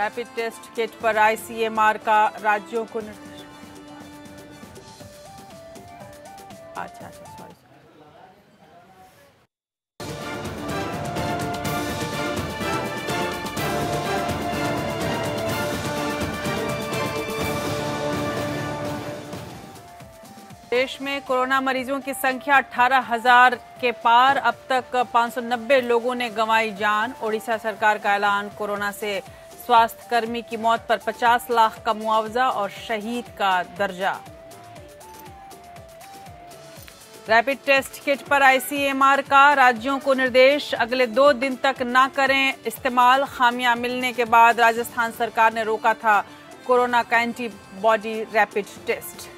Rapid test kit पर ICMR का राज्यों को निर्देश। अच्छा सॉरी। देश में कोरोना मरीजों की संख्या 18,000 के पार। अब तक 590 लोगों ने गंवाई जान। ओडिशा सरकार का ऐलान, कोरोना से स्वास्थ्य कर्मी की मौत पर 50 लाख का मुआवजा और शहीद का दर्जा। रैपिड टेस्ट किट पर आईसीएमआर का राज्यों को निर्देश, अगले 2 दिन तक न करें इस्तेमाल। खामियां मिलने के बाद राजस्थान सरकार ने रोका था कोरोना का एंटीबॉडी रैपिड टेस्ट।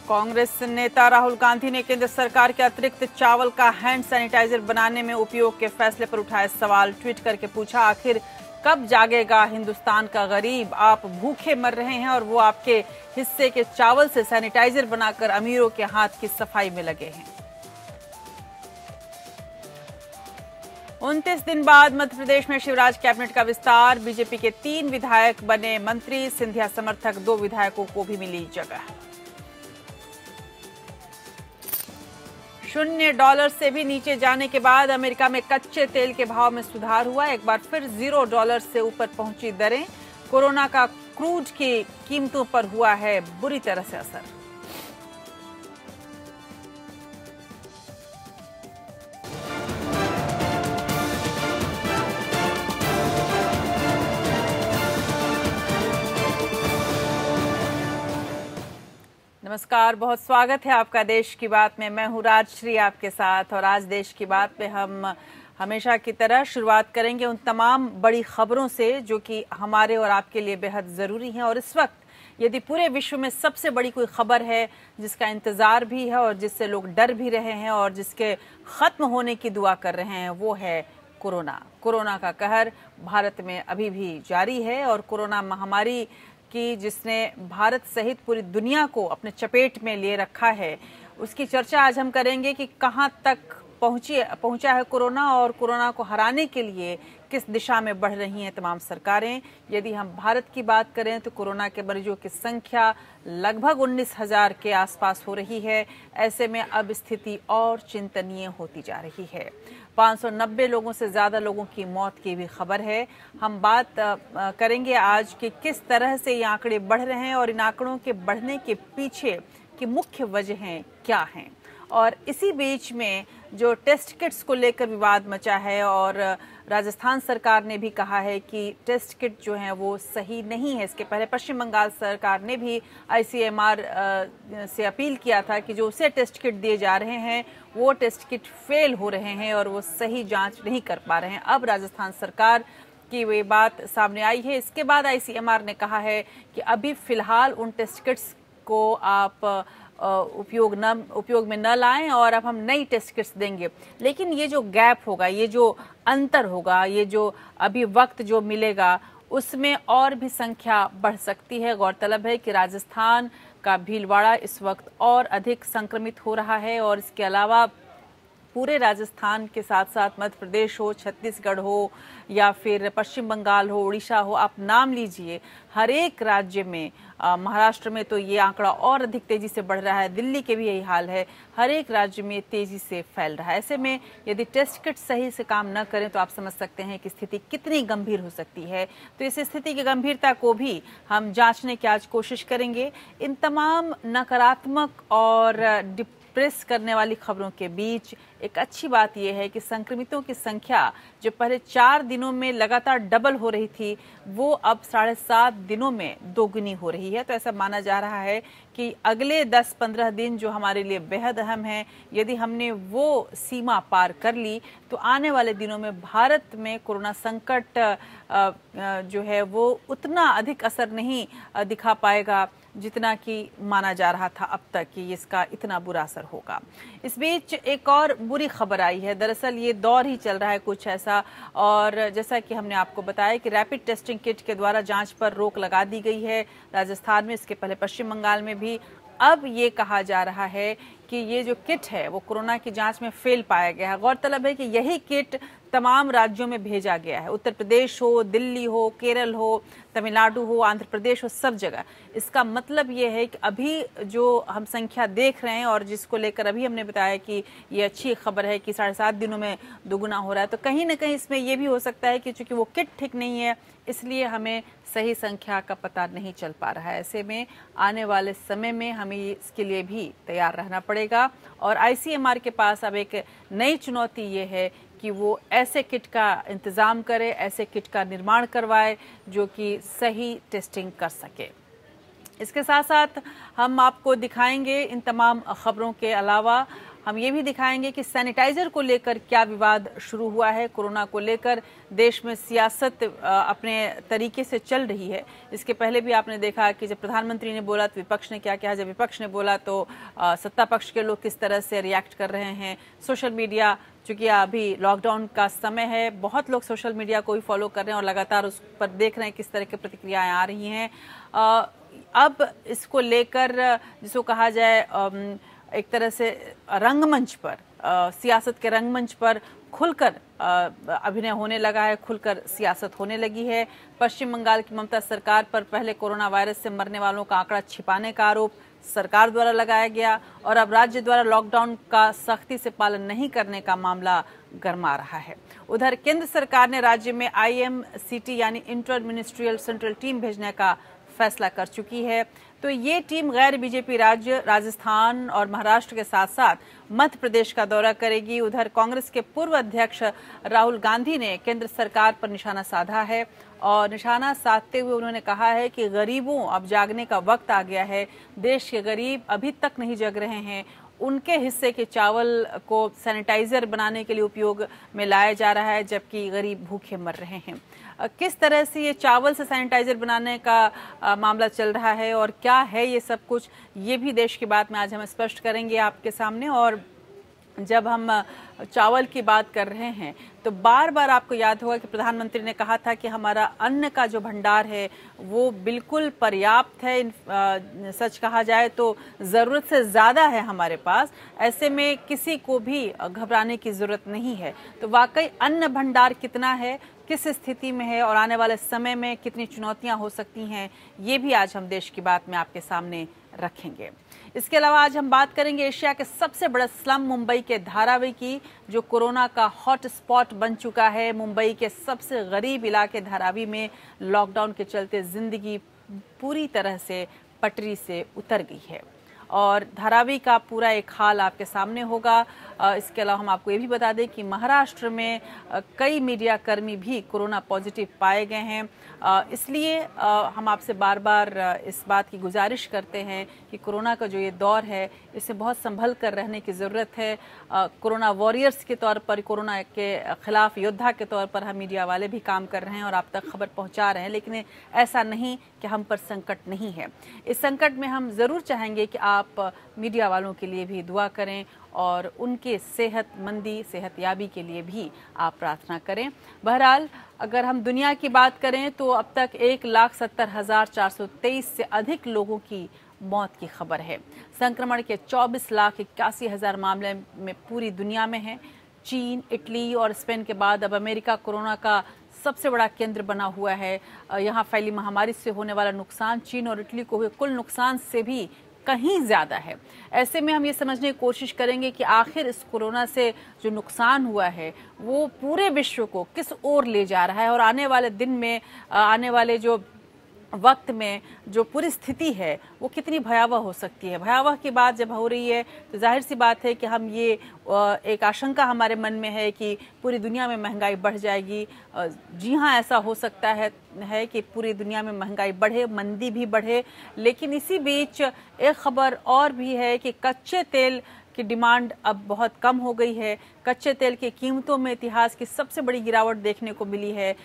कांग्रेस नेता राहुल गांधी ने केंद्र सरकार के अतिरिक्त चावल का हैंड सैनिटाइजर बनाने में उपयोग के फैसले पर उठाए सवाल। ट्वीट करके पूछा, आखिर कब जागेगा हिंदुस्तान का गरीब? आप भूखे मर रहे हैं और वो आपके हिस्से के चावल से सैनिटाइजर बनाकर अमीरों के हाथ की सफाई में लगे हैं। 29 दिन बाद मध्य प्रदेश में शिवराज कैबिनेट का विस्तार। बीजेपी के 3 विधायक बने मंत्री। सिंधिया समर्थक 2 विधायकों को भी मिली जगह। $0 से भी नीचे जाने के बाद अमेरिका में कच्चे तेल के भाव में सुधार हुआ। एक बार फिर $0 से ऊपर पहुंची दरें। कोरोना का क्रूड की कीमतों पर हुआ है बुरी तरह से असर। नमस्कार, बहुत स्वागत है आपका देश की बात में। मैं हूं राजश्री आपके साथ और आज देश की बात में हम हमेशा की तरह शुरुआत करेंगे उन तमाम बड़ी खबरों से जो कि हमारे और आपके लिए बेहद ज़रूरी हैं। और इस वक्त यदि पूरे विश्व में सबसे बड़ी कोई खबर है जिसका इंतज़ार भी है और जिससे लोग डर भी रहे हैं और जिसके ख़त्म होने की दुआ कर रहे हैं, वो है कोरोना। कोरोना का कहर भारत में अभी भी जारी है और कोरोना महामारी की जिसने भारत सहित पूरी दुनिया को अपने चपेट में लिए रखा है, उसकी चर्चा आज हम करेंगे कि कहां तक पहुंचा है कोरोना और कोरोना को हराने के लिए किस दिशा में बढ़ रही हैं तमाम सरकारें। यदि हम भारत की बात करें तो कोरोना के मरीजों की संख्या लगभग 19,000 के आसपास हो रही है। ऐसे में अब स्थिति और चिंतनीय होती जा रही है। 590 लोगों से ज्यादा लोगों की मौत की भी खबर है। हम बात करेंगे आज कि किस तरह से ये आंकड़े बढ़ रहे हैं और इन आंकड़ों के बढ़ने के पीछे की मुख्य वजहें क्या हैं। और इसी बीच में जो टेस्ट किट्स को लेकर विवाद मचा है और राजस्थान सरकार ने भी कहा है कि टेस्ट किट जो है वो सही नहीं है। इसके पहले पश्चिम बंगाल सरकार ने भी आईसीएमआर से अपील किया था कि जो उसे टेस्ट किट दिए जा रहे हैं वो टेस्ट किट फेल हो रहे हैं और वो सही जांच नहीं कर पा रहे हैं। अब राजस्थान सरकार की वे बात सामने आई है। इसके बाद आईसीएमआर ने कहा है कि अभी फिलहाल उन टेस्ट किट्स को आप उपयोग में न लाएं और अब हम नई टेस्ट किट्स देंगे। लेकिन ये जो गैप होगा, ये जो अंतर होगा, ये जो अभी वक्त जो मिलेगा, उसमें और भी संख्या बढ़ सकती है। गौरतलब है कि राजस्थान का भीलवाड़ा इस वक्त और अधिक संक्रमित हो रहा है और इसके अलावा पूरे राजस्थान के साथ साथ मध्य प्रदेश हो, छत्तीसगढ़ हो या फिर पश्चिम बंगाल हो, उड़ीसा हो, आप नाम लीजिए, हर एक राज्य में, महाराष्ट्र में तो ये आंकड़ा और अधिक तेजी से बढ़ रहा है, दिल्ली के भी यही हाल है, हर एक राज्य में तेजी से फैल रहा है। ऐसे में यदि टेस्ट किट सही से काम न करें तो आप समझ सकते हैं कि स्थिति कितनी गंभीर हो सकती है। तो इस स्थिति की गंभीरता को भी हम जांचने की आज कोशिश करेंगे। इन तमाम नकारात्मक और प्रेस करने वाली खबरों के बीच एक अच्छी बात यह है कि संक्रमितों की संख्या जो पहले 4 दिनों में लगातार डबल हो रही थी वो अब 7.5 दिनों में दोगुनी हो रही है। तो ऐसा माना जा रहा है कि अगले 10-15 दिन जो हमारे लिए बेहद अहम है, यदि हमने वो सीमा पार कर ली तो आने वाले दिनों में भारत में कोरोना संकट जो है वो उतना अधिक असर नहीं दिखा पाएगा जितना कि माना जा रहा था अब तक कि इसका इतना बुरा असर होगा। इस बीच एक और बुरी खबर आई है। दरअसल ये दौर ही चल रहा है कुछ ऐसा, और जैसा कि हमने आपको बताया कि रैपिड टेस्टिंग किट के द्वारा जांच पर रोक लगा दी गई है राजस्थान में, इसके पहले पश्चिम बंगाल में भी। अब ये कहा जा रहा है कि ये जो किट है वो कोरोना की जांच में फेल पाया गया है। गौरतलब है कि यही किट तमाम राज्यों में भेजा गया है। उत्तर प्रदेश हो, दिल्ली हो, केरल हो, तमिलनाडु हो, आंध्र प्रदेश हो, सब जगह। इसका मतलब ये है कि अभी जो हम संख्या देख रहे हैं और जिसको लेकर अभी हमने बताया कि ये अच्छी खबर है कि 7.5 दिनों में दोगुना हो रहा है, तो कहीं ना कहीं इसमें यह भी हो सकता है कि चूंकि वो किट ठीक नहीं है इसलिए हमें सही संख्या का पता नहीं चल पा रहा है। ऐसे में आने वाले समय में हमें इसके लिए भी तैयार रहना पड़ेगा और आईसीएमआर के पास अब एक नई चुनौती ये है कि वो ऐसे किट का इंतज़ाम करे, ऐसे किट का निर्माण करवाए जो कि सही टेस्टिंग कर सके। इसके साथ साथ हम आपको दिखाएंगे इन तमाम खबरों के अलावा हम ये भी दिखाएंगे कि सैनिटाइजर को लेकर क्या विवाद शुरू हुआ है। कोरोना को लेकर देश में सियासत अपने तरीके से चल रही है। इसके पहले भी आपने देखा कि जब प्रधानमंत्री ने बोला तो विपक्ष ने क्या कहा, जब विपक्ष ने बोला तो सत्ता पक्ष के लोग किस तरह से रिएक्ट कर रहे हैं। सोशल मीडिया, चूंकि अभी लॉकडाउन का समय है, बहुत लोग सोशल मीडिया को भी फॉलो कर रहे हैं और लगातार उस पर देख रहे हैं किस तरह की प्रतिक्रियाएं आ रही हैं। अब इसको लेकर जिसको कहा जाए एक तरह से रंगमंच पर, सियासत के रंगमंच पर खुलकर अभिनय होने लगा है, खुलकर सियासत होने लगी है। पश्चिम बंगाल की ममता सरकार पर पहले कोरोना वायरस से मरने वालों का आंकड़ा छिपाने का आरोप सरकार द्वारा लगाया गया और अब राज्य द्वारा लॉकडाउन का सख्ती से पालन नहीं करने का मामला गरमा रहा है। उधर केंद्र सरकार ने राज्य में IMCT यानी इंटर मिनिस्ट्रियल सेंट्रल टीम भेजने का फैसला कर चुकी है। तो ये टीम गैर बीजेपी राज्य राजस्थान और महाराष्ट्र के साथ साथ मध्य प्रदेश का दौरा करेगी। उधर कांग्रेस के पूर्व अध्यक्ष राहुल गांधी ने केंद्र सरकार पर निशाना साधा है और निशाना साधते हुए उन्होंने कहा है कि गरीबों अब जागने का वक्त आ गया है। देश के गरीब अभी तक नहीं जग रहे हैं। उनके हिस्से के चावल को सैनिटाइजर बनाने के लिए उपयोग में लाया जा रहा है जबकि गरीब भूखे मर रहे हैं। किस तरह से ये चावल से सैनिटाइजर बनाने का मामला चल रहा है और क्या है ये सब कुछ, ये भी देश की बात में आज हम स्पष्ट करेंगे आपके सामने। और जब हम चावल की बात कर रहे हैं तो बार बार आपको याद होगा कि प्रधानमंत्री ने कहा था कि हमारा अन्न का जो भंडार है वो बिल्कुल पर्याप्त है। सच कहा जाए तो ज़रूरत से ज़्यादा है हमारे पास। ऐसे में किसी को भी घबराने की ज़रूरत नहीं है। तो वाकई अन्न भंडार कितना है, किस स्थिति में है और आने वाले समय में कितनी चुनौतियां हो सकती हैं, ये भी आज हम देश की बात में आपके सामने रखेंगे। इसके अलावा आज हम बात करेंगे एशिया के सबसे बड़े स्लम मुंबई के धारावी की, जो कोरोना का हॉट स्पॉट बन चुका है। मुंबई के सबसे गरीब इलाके धारावी में लॉकडाउन के चलते जिंदगी पूरी तरह से पटरी से उतर गई है और धारावी का पूरा एक हाल आपके सामने होगा। इसके अलावा हम आपको ये भी बता दें कि महाराष्ट्र में कई मीडिया कर्मी भी कोरोना पॉजिटिव पाए गए हैं। इसलिए हम आपसे बार बार इस बात की गुजारिश करते हैं कि कोरोना का जो ये दौर है इसे बहुत संभल कर रहने की ज़रूरत है। कोरोना वॉरियर्स के तौर पर, कोरोना के खिलाफ योद्धा के तौर पर हम मीडिया वाले भी काम कर रहे हैं और आप तक खबर पहुंचा रहे हैं, लेकिन ऐसा नहीं कि हम पर संकट नहीं है। इस संकट में हम ज़रूर चाहेंगे कि आप मीडिया वालों के लिए भी दुआ करें और उनके सेहतमंदी, सेहतयाबी के लिए भी आप प्रार्थना करें। बहरहाल अगर हम दुनिया की बात करें तो अब तक 1,70,423 से अधिक लोगों की मौत की खबर है। संक्रमण के 24,81,000 मामले में पूरी दुनिया में हैं। चीन, इटली और स्पेन के बाद अब अमेरिका कोरोना का सबसे बड़ा केंद्र बना हुआ है। यहाँ फैली महामारी से होने वाला नुकसान चीन और इटली को हुए कुल नुकसान से भी कहीं ज़्यादा है। ऐसे में हम ये समझने की कोशिश करेंगे कि आखिर इस कोरोना से जो नुकसान हुआ है वो पूरे विश्व को किस ओर ले जा रहा है और आने वाले दिन में, आने वाले जो वक्त में जो पूरी स्थिति है वो कितनी भयावह हो सकती है। भयावह की बात जब हो रही है तो जाहिर सी बात है कि हम ये एक आशंका हमारे मन में है कि पूरी दुनिया में महंगाई बढ़ जाएगी। जी हाँ, ऐसा हो सकता है कि पूरी दुनिया में महंगाई बढ़े, मंदी भी बढ़े। लेकिन इसी बीच एक खबर और भी है कि कच्चे तेल की डिमांड अब बहुत कम हो गई है। कच्चे तेल की कीमतों में इतिहास की सबसे बड़ी गिरावट देखने को मिली है।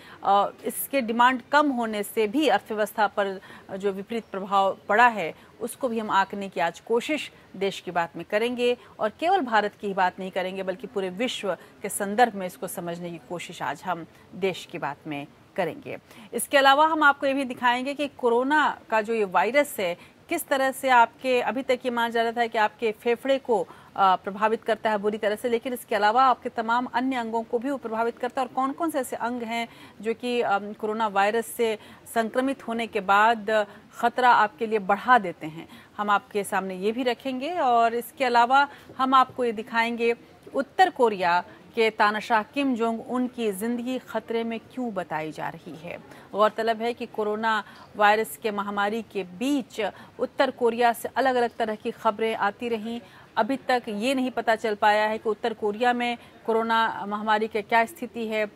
इसके डिमांड कम होने से भी अर्थव्यवस्था पर जो विपरीत प्रभाव पड़ा है उसको भी हम आंकने की आज कोशिश देश की बात में करेंगे और केवल भारत की ही बात नहीं करेंगे बल्कि पूरे विश्व के संदर्भ में इसको समझने की कोशिश आज हम देश की बात में करेंगे। इसके अलावा हम आपको ये भी दिखाएंगे कि कोरोना का जो ये वायरस है किस तरह से आपके, अभी तक ये माना जा रहा था कि आपके फेफड़े को प्रभावित करता है बुरी तरह से, लेकिन इसके अलावा आपके तमाम अन्य अंगों को भी वो प्रभावित करता है, और कौन कौन से ऐसे अंग हैं जो कि कोरोना वायरस से संक्रमित होने के बाद खतरा आपके लिए बढ़ा देते हैं, हम आपके सामने ये भी रखेंगे। और इसके अलावा हम आपको ये दिखाएंगे उत्तर कोरिया के तानाशाह किम जोंग उन की जिंदगी खतरे में क्यों बताई जा रही है। गौरतलब है कि कोरोना वायरस के महामारी के बीच उत्तर कोरिया से अलग अलग तरह की खबरें आती रहीं। अभी तक ये नहीं पता चल पाया है कि उत्तर कोरिया में कोरोना महामारी की क्या स्थिति है।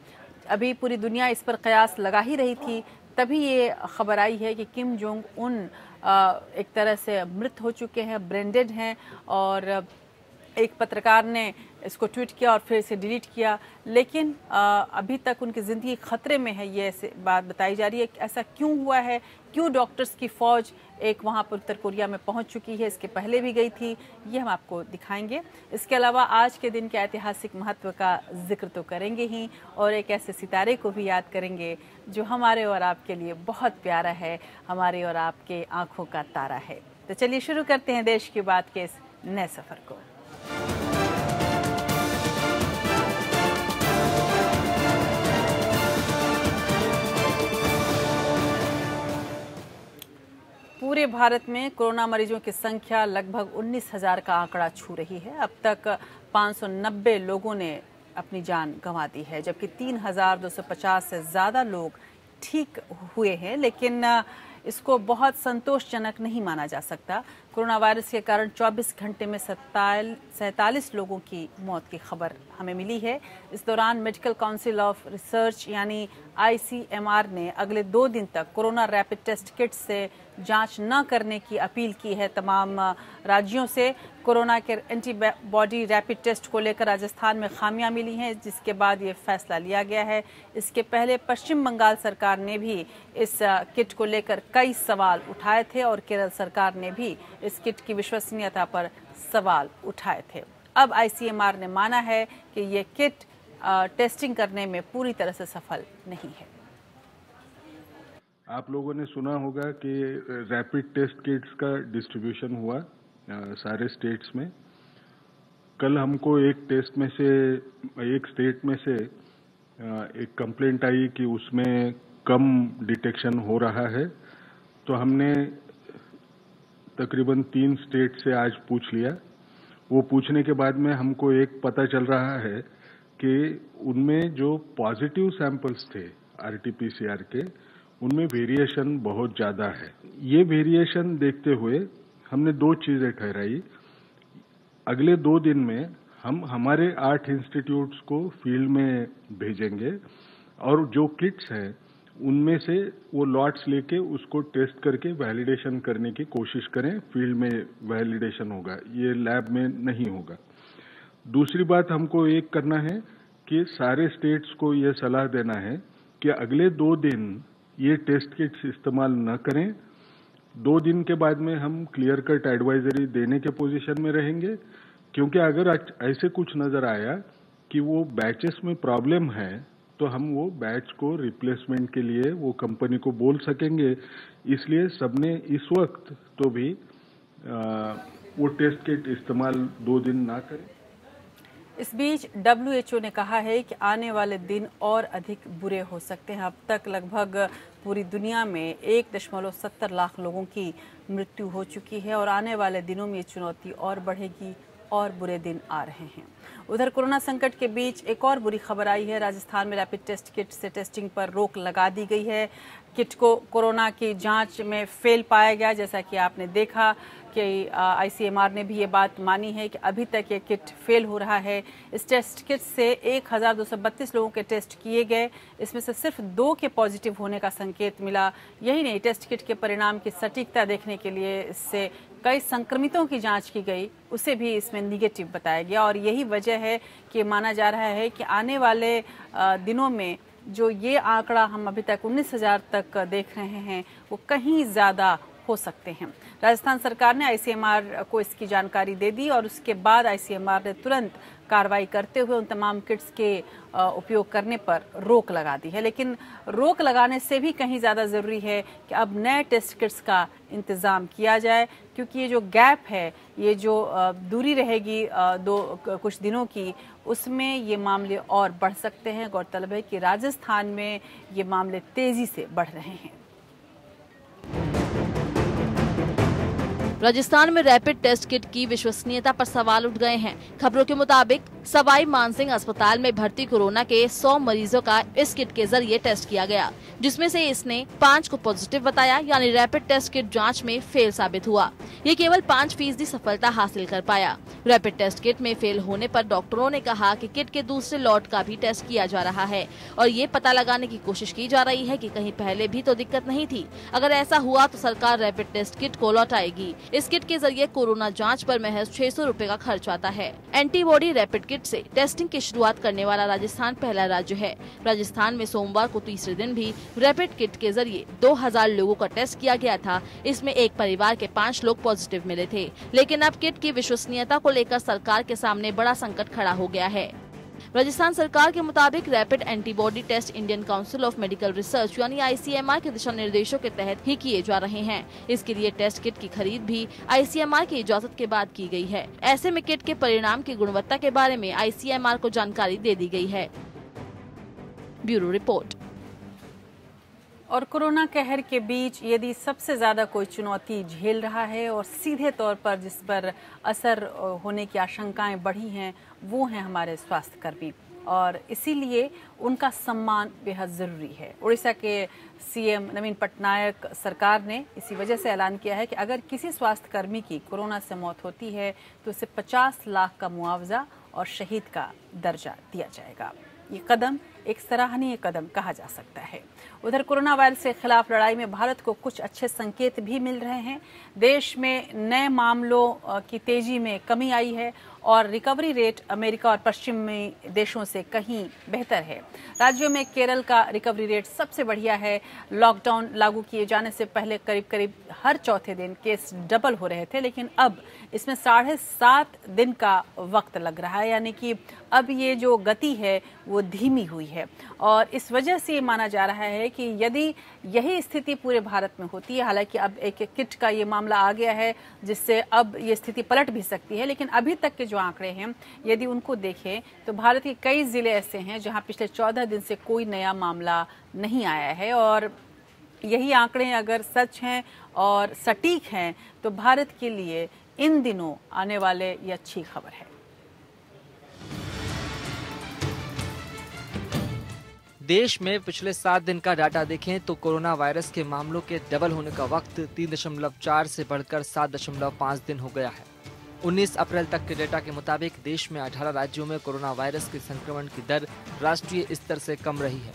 अभी पूरी दुनिया इस पर कयास लगा ही रही थी, तभी ये खबर आई है कि किम जोंग उन एक तरह से मृत हो चुके हैं, ब्रेन-डेड हैं। और एक पत्रकार ने इसको ट्वीट किया और फिर इसे डिलीट किया, लेकिन अभी तक उनकी ज़िंदगी खतरे में है, ये ऐसे बात बताई जा रही है। ऐसा क्यों हुआ है, क्यों डॉक्टर्स की फ़ौज एक वहाँ पर उत्तर कोरिया में पहुँच चुकी है, इसके पहले भी गई थी, ये हम आपको दिखाएंगे। इसके अलावा आज के दिन के ऐतिहासिक महत्व का जिक्र तो करेंगे ही, और एक ऐसे सितारे को भी याद करेंगे जो हमारे और आपके लिए बहुत प्यारा है, हमारे और आपके आँखों का तारा है। तो चलिए शुरू करते हैं देश की बात के इस नए सफ़र को। पूरे भारत में कोरोना मरीजों की संख्या लगभग 19,000 का आंकड़ा छू रही है। अब तक 590 लोगों ने अपनी जान गंवा दी है, जबकि 3,250 से ज़्यादा लोग ठीक हुए हैं, लेकिन इसको बहुत संतोषजनक नहीं माना जा सकता। कोरोना वायरस के कारण 24 घंटे में 47 लोगों की मौत की खबर हमें मिली है। इस दौरान मेडिकल काउंसिल ऑफ रिसर्च यानी ICMR ने अगले 2 दिन तक कोरोना रैपिड टेस्ट किट से जांच न करने की अपील की है तमाम राज्यों से। कोरोना के एंटीबॉडी रैपिड टेस्ट को लेकर राजस्थान में खामियां मिली हैं, जिसके बाद ये फैसला लिया गया है। इसके पहले पश्चिम बंगाल सरकार ने भी इस किट को लेकर कई सवाल उठाए थे, और केरल सरकार ने भी इस किट की विश्वसनीयता पर सवाल उठाए थे। अब ICMR ने माना है कि ये किट टेस्टिंग करने में पूरी तरह से सफल नहीं है। आप लोगों ने सुना होगा कि रैपिड टेस्ट किट्स का डिस्ट्रीब्यूशन हुआ सारे स्टेट्स में। कल हमको एक स्टेट में से एक कंप्लेंट आई कि उसमें कम डिटेक्शन हो रहा है, तो हमने तकरीबन 3 स्टेट से आज पूछ लिया। वो पूछने के बाद में हमको एक पता चल रहा है कि उनमें जो पॉजिटिव सैंपल्स थे RT-PCR के, उनमें वेरिएशन बहुत ज़्यादा है। ये वेरिएशन देखते हुए हमने 2 चीज़ें ठहराई। अगले 2 दिन में हम हमारे 8 इंस्टीट्यूट्स को फील्ड में भेजेंगे, और जो किट्स हैं उनमें से वो लॉट्स लेके उसको टेस्ट करके वैलिडेशन करने की कोशिश करें। फील्ड में वैलिडेशन होगा, ये लैब में नहीं होगा। दूसरी बात हमको एक करना है कि सारे स्टेट्स को ये सलाह देना है कि अगले 2 दिन ये टेस्ट किट्स इस्तेमाल न करें। 2 दिन के बाद में हम क्लियर कट एडवाइजरी देने के पोजीशन में रहेंगे, क्योंकि अगर ऐसे कुछ नजर आया कि वो बैचेस में प्रॉब्लम है, तो हम वो बैच को रिप्लेसमेंट के लिए वो कंपनी को बोल सकेंगे। इसलिए सबने इस वक्त तो भी वो टेस्ट किट इस्तेमाल 2 दिन ना करें। इस बीच WHO ने कहा है कि आने वाले दिन और अधिक बुरे हो सकते हैं। अब तक लगभग पूरी दुनिया में 1.70 लाख लोगों की मृत्यु हो चुकी है, और आने वाले दिनों में ये चुनौती और बढ़ेगी और बुरे दिन आ रहे हैं। उधर कोरोना संकट के बीच एक और बुरी खबर आई है। राजस्थान में रैपिड टेस्ट किट से टेस्टिंग पर रोक लगा दी गई है। किट को कोरोना की जांच में फेल पाया गया, जैसा कि आपने देखा कि ICMR ने भी ये बात मानी है कि अभी तक ये किट फेल हो रहा है। इस टेस्ट किट से 1,232 लोगों के टेस्ट किए गए, इसमें से सिर्फ 2 के पॉजिटिव होने का संकेत मिला। यही नहीं, टेस्ट किट के परिणाम की सटीकता देखने के लिए इससे कई संक्रमितों की जांच की गई, उसे भी इसमें निगेटिव बताया गया। और यही वजह है कि माना जा रहा है कि आने वाले दिनों में जो ये आंकड़ा हम अभी तक 19,000 तक देख रहे हैं, वो कहीं ज़्यादा हो सकते हैं। राजस्थान सरकार ने ICMR को इसकी जानकारी दे दी, और उसके बाद ICMR ने तुरंत कार्रवाई करते हुए उन तमाम किट्स के उपयोग करने पर रोक लगा दी है। लेकिन रोक लगाने से भी कहीं ज़्यादा ज़रूरी है कि अब नए टेस्ट किट्स का इंतज़ाम किया जाए, क्योंकि ये जो गैप है, ये जो दूरी रहेगी कुछ दिनों की, उसमें ये मामले और बढ़ सकते हैं। गौरतलब है कि राजस्थान में ये मामले तेज़ी से बढ़ रहे हैं। राजस्थान में रैपिड टेस्ट किट की विश्वसनीयता पर सवाल उठ गए हैं। खबरों के मुताबिक सवाई मानसिंह अस्पताल में भर्ती कोरोना के 100 मरीजों का इस किट के जरिए टेस्ट किया गया, जिसमें से इसने 5 को पॉजिटिव बताया, यानी रैपिड टेस्ट किट जांच में फेल साबित हुआ। ये केवल 5% सफलता हासिल कर पाया। रैपिड टेस्ट किट में फेल होने पर डॉक्टरों ने कहा कि किट के दूसरे लॉट का भी टेस्ट किया जा रहा है और ये पता लगाने की कोशिश की जा रही है कि कहीं पहले भी तो दिक्कत नहीं थी। अगर ऐसा हुआ तो सरकार रैपिड टेस्ट किट को लौटाएगी। इस किट के जरिए कोरोना जांच पर महज 600 रुपए का खर्च आता है। एंटीबॉडी रैपिड किट से टेस्टिंग की शुरुआत करने वाला राजस्थान पहला राज्य है। राजस्थान में सोमवार को तीसरे दिन भी रैपिड किट के जरिए 2000 लोगों का टेस्ट किया गया था। इसमें एक परिवार के 5 लोग पॉजिटिव मिले थे। लेकिन अब किट की विश्वसनीयता को लेकर सरकार के सामने बड़ा संकट खड़ा हो गया है। राजस्थान सरकार के मुताबिक rapid antibody test Indian Council of Medical Research यानी ICMR के दिशा निर्देशों के तहत ही किए जा रहे हैं। इसके लिए टेस्ट किट की खरीद भी ICMR की इजाजत के बाद की गई है। ऐसे में किट के परिणाम की गुणवत्ता के बारे में ICMR को जानकारी दे दी गई है। Bureau report. और कोरोना कहर के बीच यदि सबसे ज़्यादा कोई चुनौती झेल रहा है और सीधे तौर पर जिस पर असर होने की आशंकाएं बढ़ी हैं, वो हैं हमारे स्वास्थ्यकर्मी, और इसीलिए उनका सम्मान बेहद ज़रूरी है। उड़ीसा के CM नवीन पटनायक सरकार ने इसी वजह से ऐलान किया है कि अगर किसी स्वास्थ्यकर्मी की कोरोना से मौत होती है तो उसे 50 लाख का मुआवजा और शहीद का दर्जा दिया जाएगा। ये कदम एक सराहनीय कदम कहा जा सकता है। उधर कोरोना वायरस के खिलाफ लड़ाई में भारत को कुछ अच्छे संकेत भी मिल रहे हैं। देश में नए मामलों की तेजी में कमी आई है और रिकवरी रेट अमेरिका और पश्चिमी देशों से कहीं बेहतर है। राज्यों में केरल का रिकवरी रेट सबसे बढ़िया है। लॉकडाउन लागू किए जाने से पहले करीब करीब हर चौथे दिन केस डबल हो रहे थे, लेकिन अब इसमें 7.5 दिन का वक्त लग रहा है, यानी कि अब ये जो गति है वो धीमी हुई है। और इस वजह से ये माना जा रहा है कि यदि यही स्थिति पूरे भारत में होती है, हालांकि अब एक किट का ये मामला आ गया है जिससे अब ये स्थिति पलट भी सकती है, लेकिन अभी तक के जो आंकड़े हैं यदि उनको देखें तो भारत के कई जिले ऐसे हैं जहां पिछले 14 दिन से कोई नया मामला नहीं आया है। और यही आंकड़े अगर सच हैं और सटीक हैं तो भारत के लिए इन दिनों आने वाले ये अच्छी खबर है। देश में पिछले 7 दिन का डाटा देखें तो कोरोना वायरस के मामलों के डबल होने का वक्त 3.4 से बढ़कर 7.5 दिन हो गया है। 19 अप्रैल तक के डेटा के मुताबिक देश में 18 राज्यों में कोरोना वायरस के संक्रमण की दर राष्ट्रीय स्तर से कम रही है।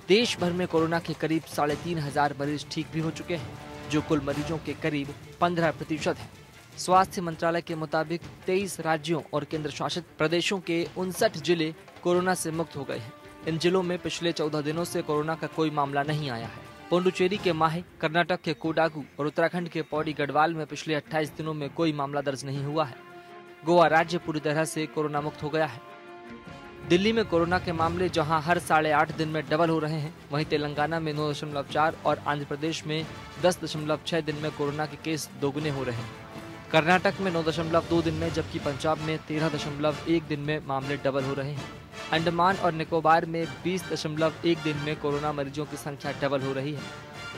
देश भर में कोरोना के करीब 3,500 मरीज ठीक भी हो चुके हैं, जो कुल मरीजों के करीब 15% है। स्वास्थ्य मंत्रालय के मुताबिक 23 राज्यों और केंद्र शासित प्रदेशों के 59 जिले कोरोना से मुक्त हो गए हैं। इन जिलों में पिछले 14 दिनों से कोरोना का कोई मामला नहीं आया है। पुडुचेरी के माहे, कर्नाटक के कोडागू और उत्तराखंड के पौड़ी गढ़वाल में पिछले 28 दिनों में कोई मामला दर्ज नहीं हुआ है। गोवा राज्य पूरी तरह से कोरोना मुक्त हो गया है। दिल्ली में कोरोना के मामले जहां हर 8.5 दिन में डबल हो रहे हैं, वहीं तेलंगाना में 9.4 और आंध्र प्रदेश में 10.6 दिन में कोरोना के केस दोगुने हो रहे हैं। कर्नाटक में 9.2 दिन में, जबकि पंजाब में 13.1 दिन में मामले डबल हो रहे हैं। अंडमान और निकोबार में 20.1 दिन में कोरोना मरीजों की संख्या डबल हो रही है।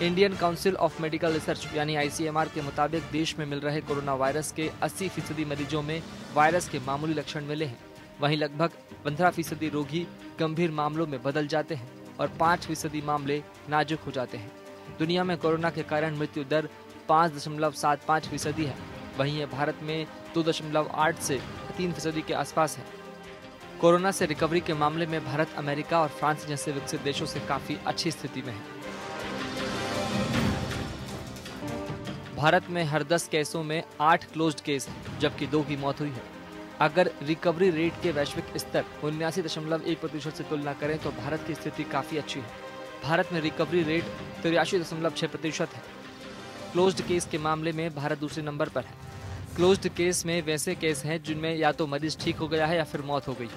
Indian Council of Medical Research यानी ICMR के मुताबिक देश में मिल रहे कोरोना वायरस के 80% मरीजों में वायरस के मामूली लक्षण मिले हैं। वहीं लगभग 15% रोगी गंभीर मामलों में बदल जाते हैं और 5% मामले नाजुक हो जाते हैं। दुनिया में कोरोना के कारण मृत्यु दर 5.75% है। वहीं ये भारत में 2.8 से 3% के आसपास है। कोरोना से रिकवरी के मामले में भारत अमेरिका और फ्रांस जैसे विकसित देशों से काफी अच्छी स्थिति में है। भारत में हर 10 केसों में 8 क्लोज्ड केस हैं, जबकि 2 की मौत हुई है। अगर रिकवरी रेट के वैश्विक स्तर 79.1% से तुलना करें तो भारत की स्थिति काफी अच्छी है। भारत में रिकवरी रेट 83.6% है। क्लोज्ड केस के मामले में भारत दूसरे नंबर पर है। क्लोज्ड केस में वैसे केस हैं जिनमें या तो मरीज ठीक हो गया है या फिर मौत हो गई।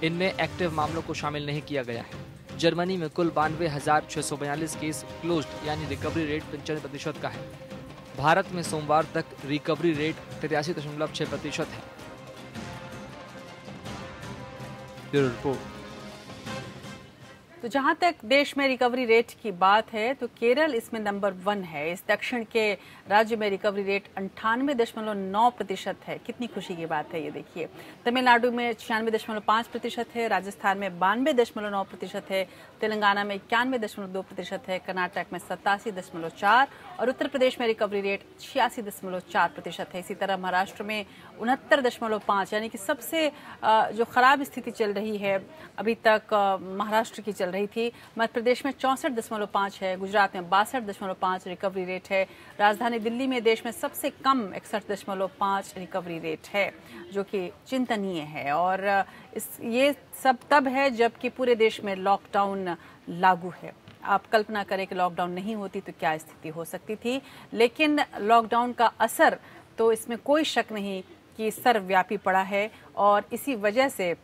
इनमें एक्टिव मामलों को शामिल नहीं किया गया है। जर्मनी में कुल 92,642 केस क्लोज्ड यानी रिकवरी रेट 95% का है। भारत में सोमवार तक रिकवरी रेट 83.6% है। Bureau report. तो जहां तक देश में रिकवरी रेट की बात है तो केरल इसमें नंबर 1 है। इस दक्षिण के राज्य में रिकवरी रेट 98.9% है। कितनी खुशी की बात है ये देखिए। तमिलनाडु में 96.5% है, राजस्थान में 92.9% है, तेलंगाना में 91.2% है, कर्नाटक में 87.4% और उत्तर प्रदेश में रिकवरी रेट 86.4% है। इसी तरह महाराष्ट्र में 69.5 यानी कि सबसे जो खराब स्थिति चल रही है अभी तक महाराष्ट्र की चल रही थी। मध्य प्रदेश में 64.5 है, गुजरात में 62.5 रिकवरी रेट है। राजधानी दिल्ली में देश में सबसे कम 61.5 रिकवरी रेट है, जो कि चिंतनीय है। और ये सब तब है जबकि पूरे देश में लॉकडाउन लागू है। आप कल्पना करें कि लॉकडाउन नहीं होती तो क्या स्थिति हो सकती थी, लेकिन लॉकडाउन का असर तो इसमें कोई शक नहीं कि सर्वव्यापी पड़ा है और इसी वजह से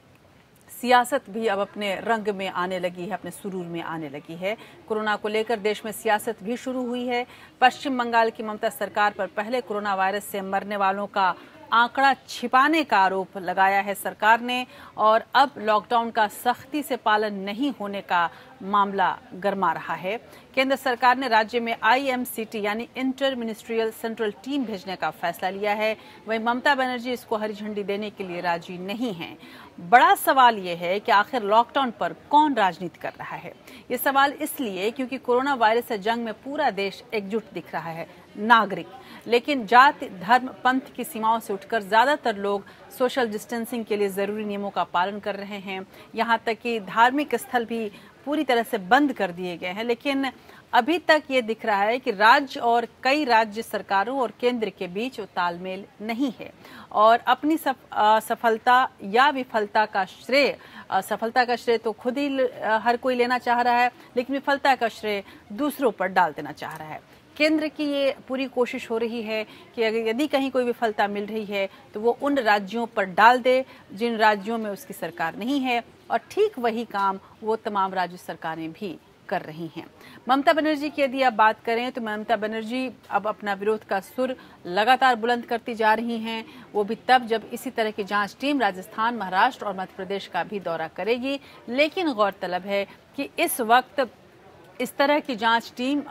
सियासत भी अब अपने रंग में आने लगी है, अपने सुरूर में आने लगी है। कोरोना को लेकर देश में सियासत भी शुरू हुई है। पश्चिम बंगाल की ममता सरकार पर पहले कोरोना वायरस से मरने वालों का आंकड़ा छिपाने का आरोप लगाया है सरकार ने और अब लॉकडाउन का सख्ती से पालन नहीं होने का मामला गरमा रहा है। केंद्र सरकार ने राज्य में IMCT यानी इंटर मिनिस्ट्रियल सेंट्रल टीम भेजने का फैसला लिया है। वहीं ममता बनर्जी इसको हरी झंडी देने के लिए राजी नहीं हैं। बड़ा सवाल ये है कि आखिर लॉकडाउन पर कौन राजनीति कर रहा है। ये सवाल इसलिए क्योंकि कोरोना वायरस से जंग में पूरा देश एकजुट दिख रहा है, नागरिक। लेकिन जाति, धर्म, पंथ की सीमाओं से उठकर ज्यादातर लोग सोशल डिस्टेंसिंग के लिए जरूरी नियमों का पालन कर रहे हैं। यहाँ तक कि धार्मिक स्थल भी पूरी तरह से बंद कर दिए गए हैं। लेकिन अभी तक ये दिख रहा है कि राज्य और कई राज्य सरकारों और केंद्र के बीच तालमेल नहीं है और अपनी सफलता या विफलता का श्रेय तो खुद ही हर कोई लेना चाह रहा है, लेकिन विफलता का श्रेय दूसरों पर डाल देना चाह रहा है। केंद्र की ये पूरी कोशिश हो रही है कि अगर यदि कहीं कोई विफलता मिल रही है तो वो उन राज्यों पर डाल दे जिन राज्यों में उसकी सरकार नहीं है और ठीक वही काम वो तमाम राज्य सरकारें भी कर रही हैं। ममता बनर्जी की यदि आप बात करें तो ममता बनर्जी अब अपना विरोध का सुर लगातार बुलंद करती जा रही हैं। वो भी तब जब इसी तरह की जांच टीम राजस्थान, महाराष्ट्र और मध्य प्रदेश का भी दौरा करेगी। लेकिन गौरतलब है कि इस वक्त इस तरह की जांच टीम,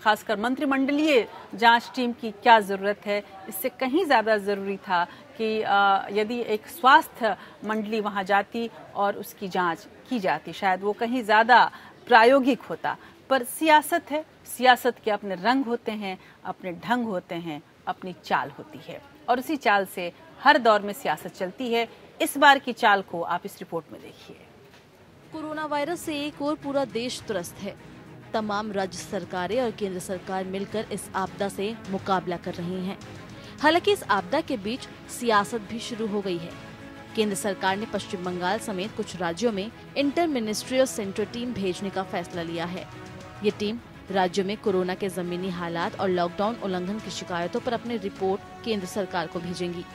खासकर मंत्रिमंडलीय जांच टीम की क्या जरूरत है। इससे कहीं ज्यादा जरूरी था कि यदि एक स्वास्थ्य मंडली वहां जाती और उसकी जांच की जाती, शायद वो कहीं ज्यादा प्रायोगिक होता। पर सियासत है, सियासत के अपने रंग होते हैं, अपने ढंग होते हैं, अपनी चाल होती है और उसी चाल से हर दौर में सियासत चलती है। इस बार की चाल को आप इस रिपोर्ट में देखिए। कोरोना वायरस से एक और पूरा देश त्रस्त है। तमाम राज्य सरकारें और केंद्र सरकार मिलकर इस आपदा से मुकाबला कर रही हैं। हालांकि इस आपदा के बीच सियासत भी शुरू हो गई है। केंद्र सरकार ने पश्चिम बंगाल समेत कुछ राज्यों में इंटर मिनिस्ट्रियल सेंट्रल टीम भेजने का फैसला लिया है। ये टीम राज्यों में कोरोना के जमीनी हालात और लॉकडाउन उल्लंघन की शिकायतों पर अपनी रिपोर्ट केंद्र सरकार को भेजेंगी।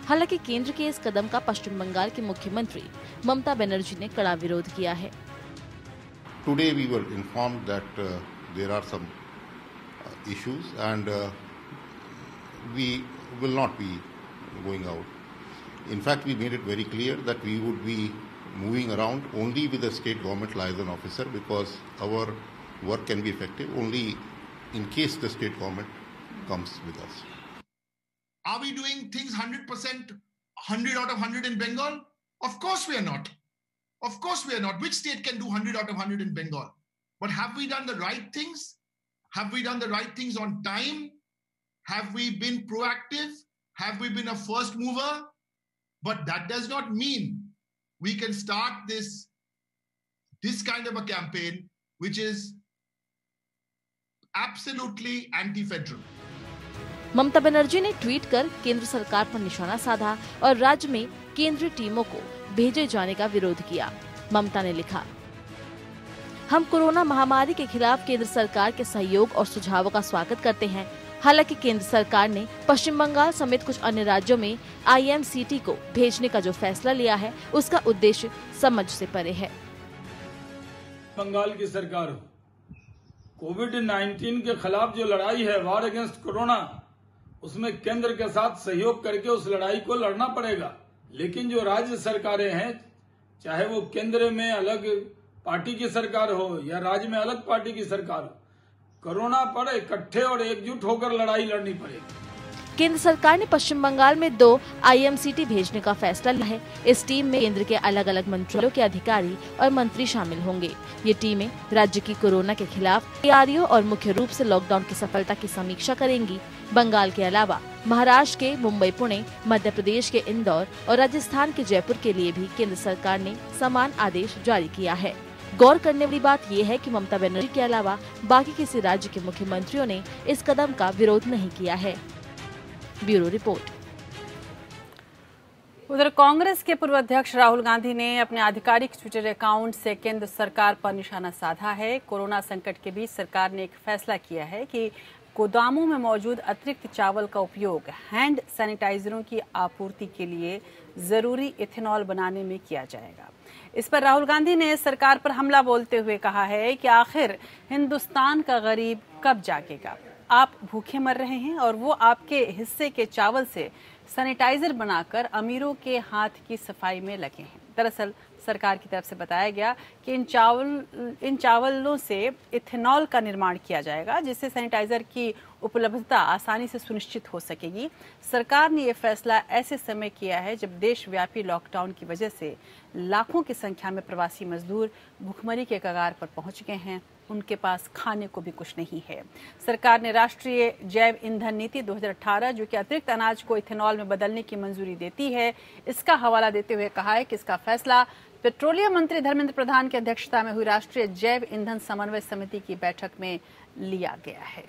हालांकि केंद्र के इस कदम का पश्चिम बंगाल की मुख्यमंत्री ममता बनर्जी ने कड़ा विरोध किया है। Today we were informed that there are some issues and we will not be going out. In fact, we made it very clear that we would be moving around only with a state government liaison officer because our work can be effective only in case the state government comes with us. Are we doing things 100%, 100 out of 100 in Bengal? Of course we are not. Of course we are not. Which state can do 100 out of 100 in Bengal? But have we done the right things? Have we done the right things on time? Have we been proactive? Have we been a first mover? But that does not mean we can start this kind of a campaign which is absolutely anti-federal. Mamata Banerjee ने tweet कर केंद्र सरकार पर निशाना साधा और राज्य में केंद्रीय टीमों को भेजे जाने का विरोध किया। ममता ने लिखा, हम कोरोना महामारी के खिलाफ केंद्र सरकार के सहयोग और सुझावों का स्वागत करते हैं। हालांकि केंद्र सरकार ने पश्चिम बंगाल समेत कुछ अन्य राज्यों में IMCT को भेजने का जो फैसला लिया है उसका उद्देश्य समझ से परे है। बंगाल की सरकार हो, कोविड-19 के खिलाफ जो लड़ाई है, वॉर अगेंस्ट कोरोना, उसमें केंद्र के साथ सहयोग करके उस लड़ाई को लड़ना पड़ेगा। लेकिन जो राज्य सरकारें हैं, चाहे वो केंद्र में अलग पार्टी की सरकार हो या राज्य में अलग पार्टी की सरकार हो, कोरोना पर इकट्ठे और एकजुट होकर लड़ाई लड़नी पड़ेगी। केंद्र सरकार ने पश्चिम बंगाल में 2 IMCT भेजने का फैसला लिया है। इस टीम में केंद्र के अलग अलग मंत्रालयों के अधिकारी और मंत्री शामिल होंगे। ये टीमें राज्य की कोरोना के खिलाफ तैयारियों और मुख्य रूप से लॉकडाउन की सफलता की समीक्षा करेंगी। बंगाल के अलावा महाराष्ट्र के मुंबई, पुणे, मध्य प्रदेश के इंदौर और राजस्थान के जयपुर के लिए भी केंद्र सरकार ने समान आदेश जारी किया है। गौर करने वाली बात यह है कि ममता बनर्जी के अलावा बाकी किसी राज्य के मुख्यमंत्रियों ने इस कदम का विरोध नहीं किया है। Bureau report. उधर कांग्रेस के पूर्व अध्यक्ष राहुल गांधी ने अपने आधिकारिक ट्विटर अकाउंट से केंद्र सरकार पर निशाना साधा है। कोरोना संकट के बीच सरकार ने एक फैसला किया है कि गोदामों में मौजूद अतिरिक्त चावल का उपयोग हैंड सैनिटाइजरों की आपूर्ति के लिए जरूरी इथेनॉल बनाने में किया जाएगा। इस पर राहुल गांधी ने सरकार पर हमला बोलते हुए कहा है कि आखिर हिंदुस्तान का गरीब कब जागेगा। आप भूखे मर रहे हैं और वो आपके हिस्से के चावल से सैनिटाइजर बनाकर अमीरों के हाथ की सफाई में लगे हैं। दरअसल सरकार की तरफ से बताया गया कि इन चावलों से इथेनॉल का निर्माण किया जाएगा, जिससे सैनिटाइजर की उपलब्धता आसानी से सुनिश्चित हो सकेगी। सरकार ने यह फैसला ऐसे समय किया है जब देशव्यापी लॉकडाउन की वजह से लाखों की संख्या में प्रवासी मजदूर भुखमरी के कगार पर पहुंच गए हैं। उनके पास खाने को भी कुछ नहीं है। सरकार ने राष्ट्रीय जैव ईंधन नीति 2018 जो कि अतिरिक्त अनाज को इथेनॉल में बदलने की मंजूरी देती है, इसका हवाला देते हुए कहा है कि इसका फैसला पेट्रोलियम मंत्री धर्मेंद्र प्रधान की अध्यक्षता में हुई राष्ट्रीय जैव ईंधन समन्वय समिति की बैठक में लिया गया है।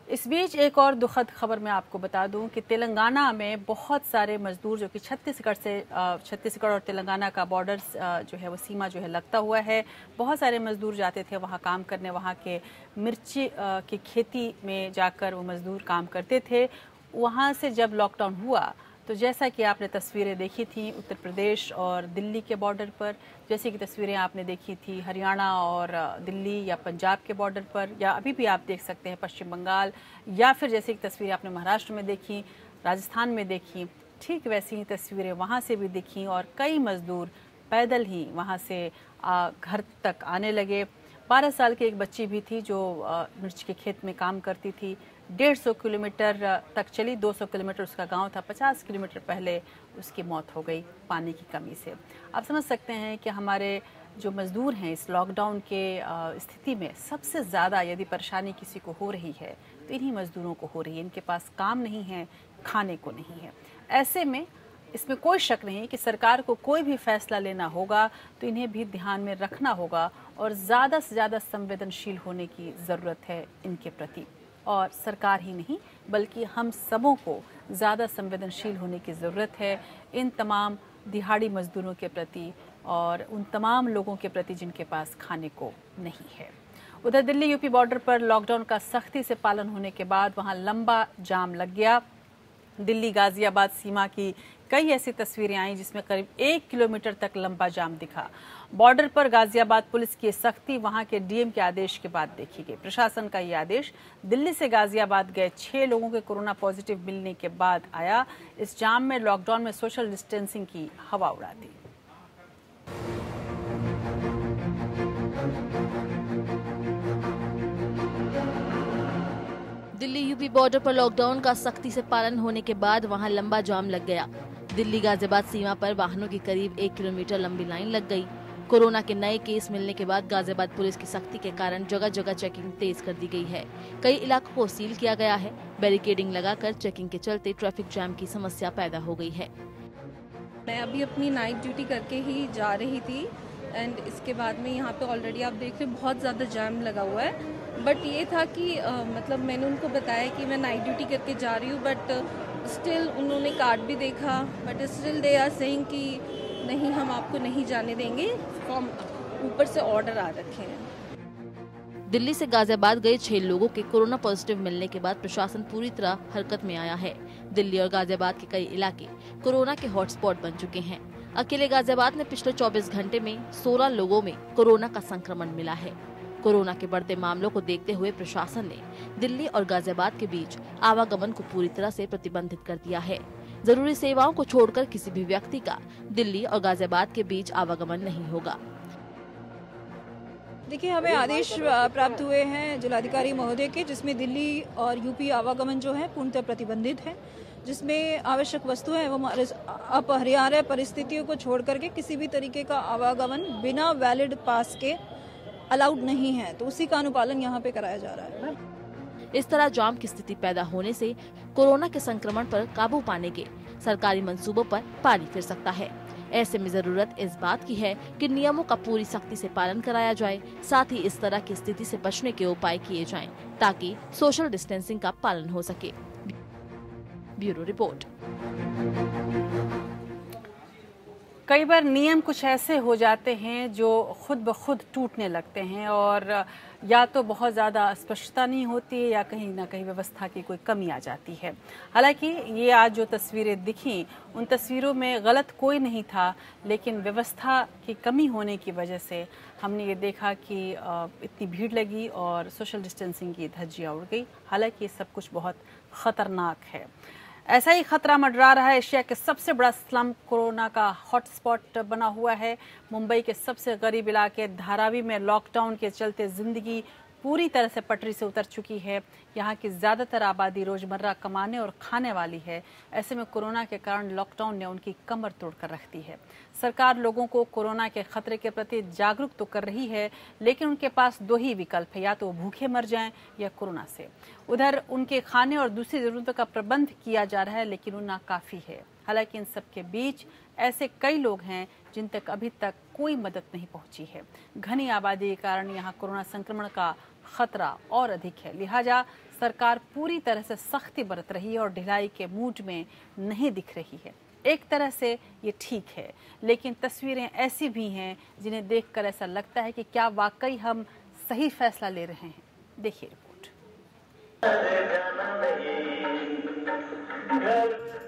इस बीच एक और दुखद खबर मैं आपको बता दूं कि तेलंगाना में बहुत सारे मजदूर जो कि छत्तीसगढ़ और तेलंगाना का बॉर्डर जो है वो सीमा जो है लगता हुआ है, बहुत सारे मजदूर जाते थे वहां काम करने। वहां के मिर्ची की खेती में जाकर वो मजदूर काम करते थे। वहां से जब लॉकडाउन हुआ तो जैसा कि आपने तस्वीरें देखी थी उत्तर प्रदेश और दिल्ली के बॉर्डर पर, जैसे कि तस्वीरें आपने देखी थी हरियाणा और दिल्ली या पंजाब के बॉर्डर पर, या अभी भी आप देख सकते हैं पश्चिम बंगाल, या फिर जैसे कि तस्वीरें आपने महाराष्ट्र में देखी, राजस्थान में देखी, ठीक वैसी ही तस्वीरें वहाँ से भी दिखी। और कई मजदूर पैदल ही वहाँ से घर तक आने लगे। 12 साल की एक बच्ची भी थी जो मिर्च के खेत में काम करती थी। 150 किलोमीटर तक चली, 200 किलोमीटर उसका गांव था, 50 किलोमीटर पहले उसकी मौत हो गई पानी की कमी से। आप समझ सकते हैं कि हमारे जो मजदूर हैं इस लॉकडाउन के स्थिति में सबसे ज़्यादा यदि परेशानी किसी को हो रही है तो इन्हीं मजदूरों को हो रही है। इनके पास काम नहीं है, खाने को नहीं है। ऐसे में इसमें कोई शक नहीं कि सरकार को कोई भी फैसला लेना होगा तो इन्हें भी ध्यान में रखना होगा और ज़्यादा से ज़्यादा संवेदनशील होने की ज़रूरत है इनके प्रति। और सरकार ही नहीं बल्कि हम सबों को ज़्यादा संवेदनशील होने की ज़रूरत है इन तमाम दिहाड़ी मजदूरों के प्रति और उन तमाम लोगों के प्रति जिनके पास खाने को नहीं है। उधर दिल्ली यूपी बॉर्डर पर लॉकडाउन का सख्ती से पालन होने के बाद वहां लंबा जाम लग गया। दिल्ली गाजियाबाद सीमा की कई ऐसी तस्वीरें आई जिसमें करीब 1 किलोमीटर तक लंबा जाम दिखा। बॉर्डर पर गाजियाबाद पुलिस की सख्ती वहां के डीएम के आदेश के बाद देखी गई। प्रशासन का यह आदेश दिल्ली से गाजियाबाद गए 6 लोगों के कोरोना पॉजिटिव मिलने के बाद आया। इस जाम में लॉकडाउन में सोशल डिस्टेंसिंग की हवा उड़ा दी। दिल्ली यूपी बॉर्डर पर लॉकडाउन का सख्ती से पालन होने के बाद वहां लंबा जाम लग गया। दिल्ली गाजियाबाद सीमा पर वाहनों की करीब 1 किलोमीटर लंबी लाइन लग गई। कोरोना के नए केस मिलने के बाद गाजियाबाद पुलिस की सख्ती के कारण जगह जगह चेकिंग तेज कर दी गई है। कई इलाकों को सील किया गया है। बैरिकेडिंग लगाकर चेकिंग के चलते ट्रैफिक जैम की समस्या पैदा हो गई है। मैं अभी अपनी नाइट ड्यूटी करके ही जा रही थी एंड इसके बाद में यहाँ पे ऑलरेडी आप देख रहे बहुत ज़्यादा जैम लगा हुआ है। बट ये था कि मतलब मैंने उनको बताया कि मैं नाइट ड्यूटी करके जा रही हूँ, बट स्टिल उन्होंने कार्ड भी देखा, but still they are saying कि नहीं हम आपको नहीं जाने देंगे, फॉर्म ऊपर से ऑर्डर आ रखे हैं। दिल्ली से गाजियाबाद गए 6 लोगों के कोरोना पॉजिटिव मिलने के बाद प्रशासन पूरी तरह हरकत में आया है। दिल्ली और गाजियाबाद के कई इलाके कोरोना के हॉटस्पॉट बन चुके हैं। अकेले गाजियाबाद में पिछले 24 घंटे में 16 लोगों में कोरोना का संक्रमण मिला है। कोरोना के बढ़ते मामलों को देखते हुए प्रशासन ने दिल्ली और गाजियाबाद के बीच आवागमन को पूरी तरह से प्रतिबंधित कर दिया है। जरूरी सेवाओं को छोड़कर किसी भी व्यक्ति का दिल्ली और गाजियाबाद के बीच आवागमन नहीं होगा। देखिए, हमें आदेश प्राप्त हुए हैं जिलाधिकारी महोदय के, जिसमें दिल्ली और यूपी आवागमन जो है पूर्णतः प्रतिबंधित है, जिसमें आवश्यक वस्तुएं एवं अपरिहार्य परिस्थितियों को छोड़ करके किसी भी तरीके का आवागमन बिना वैलिड पास के अलाउड नहीं है, तो उसी का अनुपालन यहाँ पे कराया जा रहा है। इस तरह जाम की स्थिति पैदा होने से कोरोना के संक्रमण पर काबू पाने के सरकारी मंसूबों पर पानी फिर सकता है। ऐसे में जरूरत इस बात की है कि नियमों का पूरी सख्ती से पालन कराया जाए, साथ ही इस तरह की स्थिति से बचने के उपाय किए जाएं, ताकि सोशल डिस्टेंसिंग का पालन हो सके। Bureau report. कई बार नियम कुछ ऐसे हो जाते हैं जो खुद ब खुद टूटने लगते हैं और या तो बहुत ज़्यादा स्पष्टता नहीं होती है या कहीं ना कहीं व्यवस्था की कोई कमी आ जाती है। हालांकि ये आज जो तस्वीरें दिखी, उन तस्वीरों में गलत कोई नहीं था, लेकिन व्यवस्था की कमी होने की वजह से हमने ये देखा कि इतनी भीड़ लगी और सोशल डिस्टेंसिंग की धज्जियाँ उड़ गई। हालांकि ये सब कुछ बहुत ख़तरनाक है। ऐसा ही खतरा मंडरा रहा है। एशिया के सबसे बड़ा स्लम कोरोना का हॉटस्पॉट बना हुआ है। मुंबई के सबसे गरीब इलाके धारावी में लॉकडाउन के चलते जिंदगी पूरी तरह से पटरी से उतर चुकी है। यहाँ की ज्यादातर आबादी रोजमर्रा कमाने और खाने वाली है। ऐसे में कोरोना के कारण लॉकडाउन ने उनकी कमर तोड़कर रख दी है। सरकार लोगों को कोरोना के खतरे के प्रति जागरूक तो कर रही है, लेकिन उनके पास दो ही विकल्प है, या तो वो भूखे मर जाएं या कोरोना से। उधर उनके खाने और दूसरी जरूरतों का प्रबंध किया जा रहा है, लेकिन उतना काफी है। हालांकि इन सब के बीच ऐसे कई लोग हैं जिन तक अभी तक कोई मदद नहीं पहुंची है। घनी आबादी के कारण यहाँ कोरोना संक्रमण का खतरा और अधिक है। लिहाजा सरकार पूरी तरह से सख्ती बरत रही है और ढिलाई के मूड में नहीं दिख रही है। एक तरह से ये ठीक है, लेकिन तस्वीरें ऐसी भी हैं जिन्हें देखकर ऐसा लगता है कि क्या वाकई हम सही फैसला ले रहे हैं। देखिए रिपोर्ट।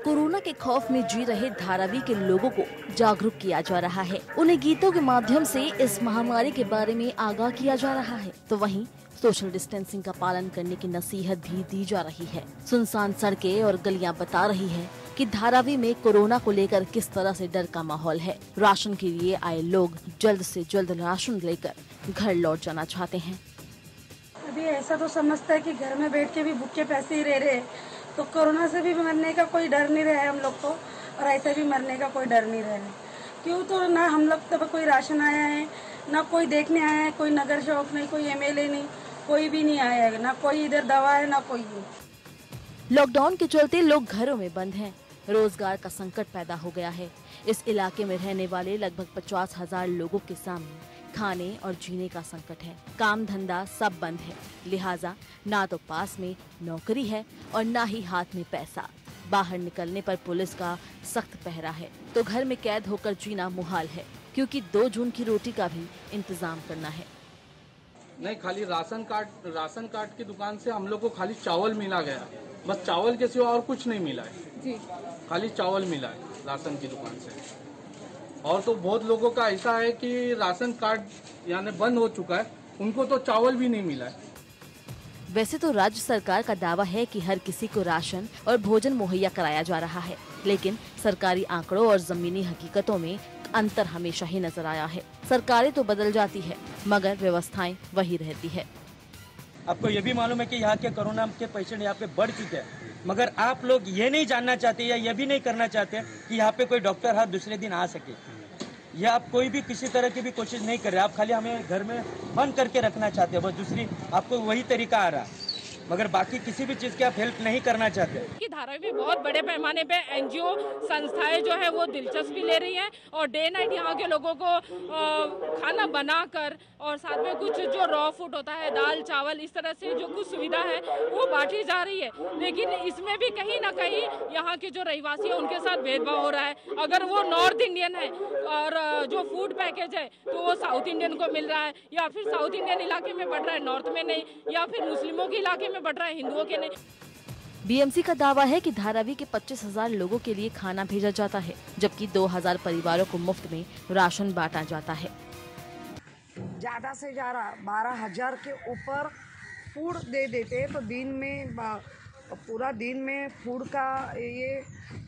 कोरोना के खौफ में जी रहे धारावी के लोगों को जागरूक किया जा रहा है। उन्हें गीतों के माध्यम से इस महामारी के बारे में आगाह किया जा रहा है, तो वहीं सोशल डिस्टेंसिंग का पालन करने की नसीहत भी दी जा रही है। सुनसान सड़कें और गलियां बता रही है कि धारावी में कोरोना को लेकर किस तरह से डर का माहौल है। राशन के लिए आए लोग जल्द से जल्द राशन लेकर घर लौट जाना चाहते हैं। अभी ऐसा तो समझता है कि घर में बैठ के भी भूखे पैसे ही रह रहे, तो कोरोना से भी मरने का कोई डर नहीं रहा है हम लोग को, और ऐसे भी मरने का कोई डर नहीं रहा है। क्यों, तो ना हम लोग तब कोई राशन आया है, ना कोई देखने आया है, कोई नगर सेवक नहीं, कोई एमएलए नहीं, कोई भी नहीं आया है, ना कोई इधर दवा है, ना कोई। लॉकडाउन के चलते लोग घरों में बंद हैं। रोजगार का संकट पैदा हो गया है। इस इलाके में रहने वाले लगभग 50,000 लोगों के सामने खाने और जीने का संकट है। काम धंधा सब बंद है, लिहाजा ना तो पास में नौकरी है और ना ही हाथ में पैसा। बाहर निकलने पर पुलिस का सख्त पहरा है, तो घर में कैद होकर जीना मुहाल है, क्योंकि 2 जून की रोटी का भी इंतजाम करना है। नहीं, खाली राशन कार्ड की दुकान से हम लोग को खाली चावल मिला गया, बस चावल के सिवा और कुछ नहीं मिला है जी। खाली चावल मिला है राशन की दुकान से। और तो बहुत लोगों का ऐसा है कि राशन कार्ड यानी बंद हो चुका है, उनको तो चावल भी नहीं मिला है। वैसे तो राज्य सरकार का दावा है कि हर किसी को राशन और भोजन मुहैया कराया जा रहा है, लेकिन सरकारी आंकड़ों और जमीनी हकीकतों में अंतर हमेशा ही नजर आया है। सरकारें तो बदल जाती है, मगर व्यवस्थाएं वही रहती है। आपको ये भी मालूम है कि यहाँ के कोरोना के पेशेंट यहाँ पे बढ़ चुके हैं, मगर आप लोग ये नहीं जानना चाहते या ये भी नहीं करना चाहते कि यहाँ पे कोई डॉक्टर हर दूसरे दिन आ सके, या आप कोई भी किसी तरह की भी कोशिश नहीं कर रहे। आप खाली हमें घर में बंद करके रखना चाहते हैं, बस दूसरी आपको वही तरीका आ रहा है, मगर बाकी किसी भी चीज़ की आप हेल्प नहीं करना चाहते। कि धारावी में बहुत बड़े पैमाने पे एनजीओ संस्थाएं जो है वो दिलचस्पी ले रही हैं और डे नाइट यहाँ के लोगों को खाना बनाकर और साथ में कुछ जो रॉ फूड होता है, दाल चावल, इस तरह से जो कुछ सुविधा है वो बांटी जा रही है। लेकिन इसमें भी कहीं ना कहीं यहाँ के जो रहवासी है उनके साथ भेदभाव हो रहा है। अगर वो नॉर्थ इंडियन है और जो फूड पैकेज है तो वो साउथ इंडियन को मिल रहा है, या फिर साउथ इंडियन इलाके में बढ़ रहा है, नॉर्थ में नहीं, या फिर मुस्लिमों के इलाके में बढ़ रहा है, हिंदुओं के नहीं। बीएमसी का दावा है कि धारावी के 25,000 लोगों के लिए खाना भेजा जाता है, जबकि 2,000 परिवारों को मुफ्त में राशन बांटा जाता है। ज्यादा से ज्यादा 12,000 के ऊपर फूड दे देते तो दिन में पूरा दिन में फूड का ये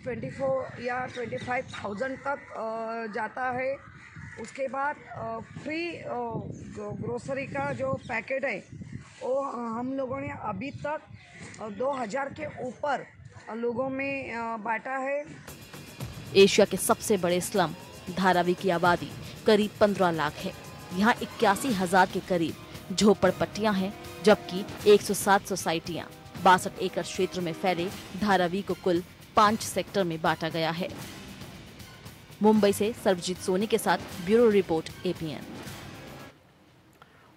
24 या 25,000 तक जाता है। उसके बाद फ्री ग्रोसरी का जो पैकेट है वो हम लोगों ने अभी तक 2,000 के ऊपर लोगों में बांटा है। एशिया के सबसे बड़े स्लम धारावी की आबादी करीब 15 लाख है। यहाँ 81,000 के करीब झोपड़पट्टियां हैं, जबकि 107 सोसाइटियां 62 एकड़ क्षेत्र में फैले धारावी को कुल 5 सेक्टर में बांटा गया है। मुंबई से सर्वजीत सोनी के साथ ब्यूरो रिपोर्ट APN।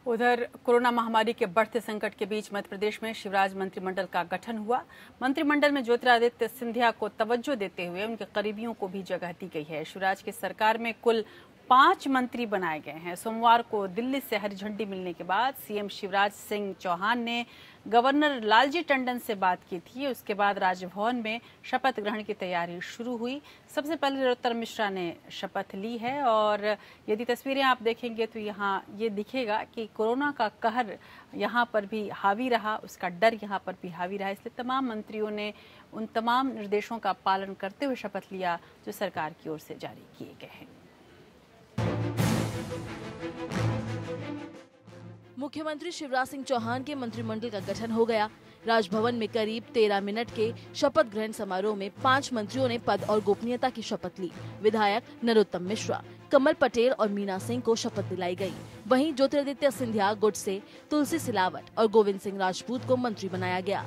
उधर कोरोना महामारी के बढ़ते संकट के बीच मध्य प्रदेश में शिवराज मंत्रिमंडल का गठन हुआ। मंत्रिमंडल में ज्योतिरादित्य सिंधिया को तवज्जो देते हुए उनके करीबियों को भी जगह दी गई है। शिवराज की सरकार में कुल 5 मंत्री बनाए गए हैं। सोमवार को दिल्ली से हरी झंडी मिलने के बाद सीएम शिवराज सिंह चौहान ने गवर्नर लालजी टंडन से बात की थी। उसके बाद राजभवन में शपथ ग्रहण की तैयारी शुरू हुई। सबसे पहले नरोत्तम मिश्रा ने शपथ ली है और यदि तस्वीरें आप देखेंगे तो यहाँ ये दिखेगा कि कोरोना का कहर यहाँ पर भी हावी रहा, उसका डर यहाँ पर भी हावी रहा। इसलिए तमाम मंत्रियों ने उन तमाम निर्देशों का पालन करते हुए शपथ लिया जो सरकार की ओर से जारी किए गए हैं। मुख्यमंत्री शिवराज सिंह चौहान के मंत्रिमंडल का गठन हो गया। राजभवन में करीब 13 मिनट के शपथ ग्रहण समारोह में 5 मंत्रियों ने पद और गोपनीयता की शपथ ली। विधायक नरोत्तम मिश्रा, कमल पटेल और मीना सिंह को शपथ दिलाई गई। वहीं ज्योतिरादित्य सिंधिया गुट से तुलसी सिलावट और गोविंद सिंह राजपूत को मंत्री बनाया गया।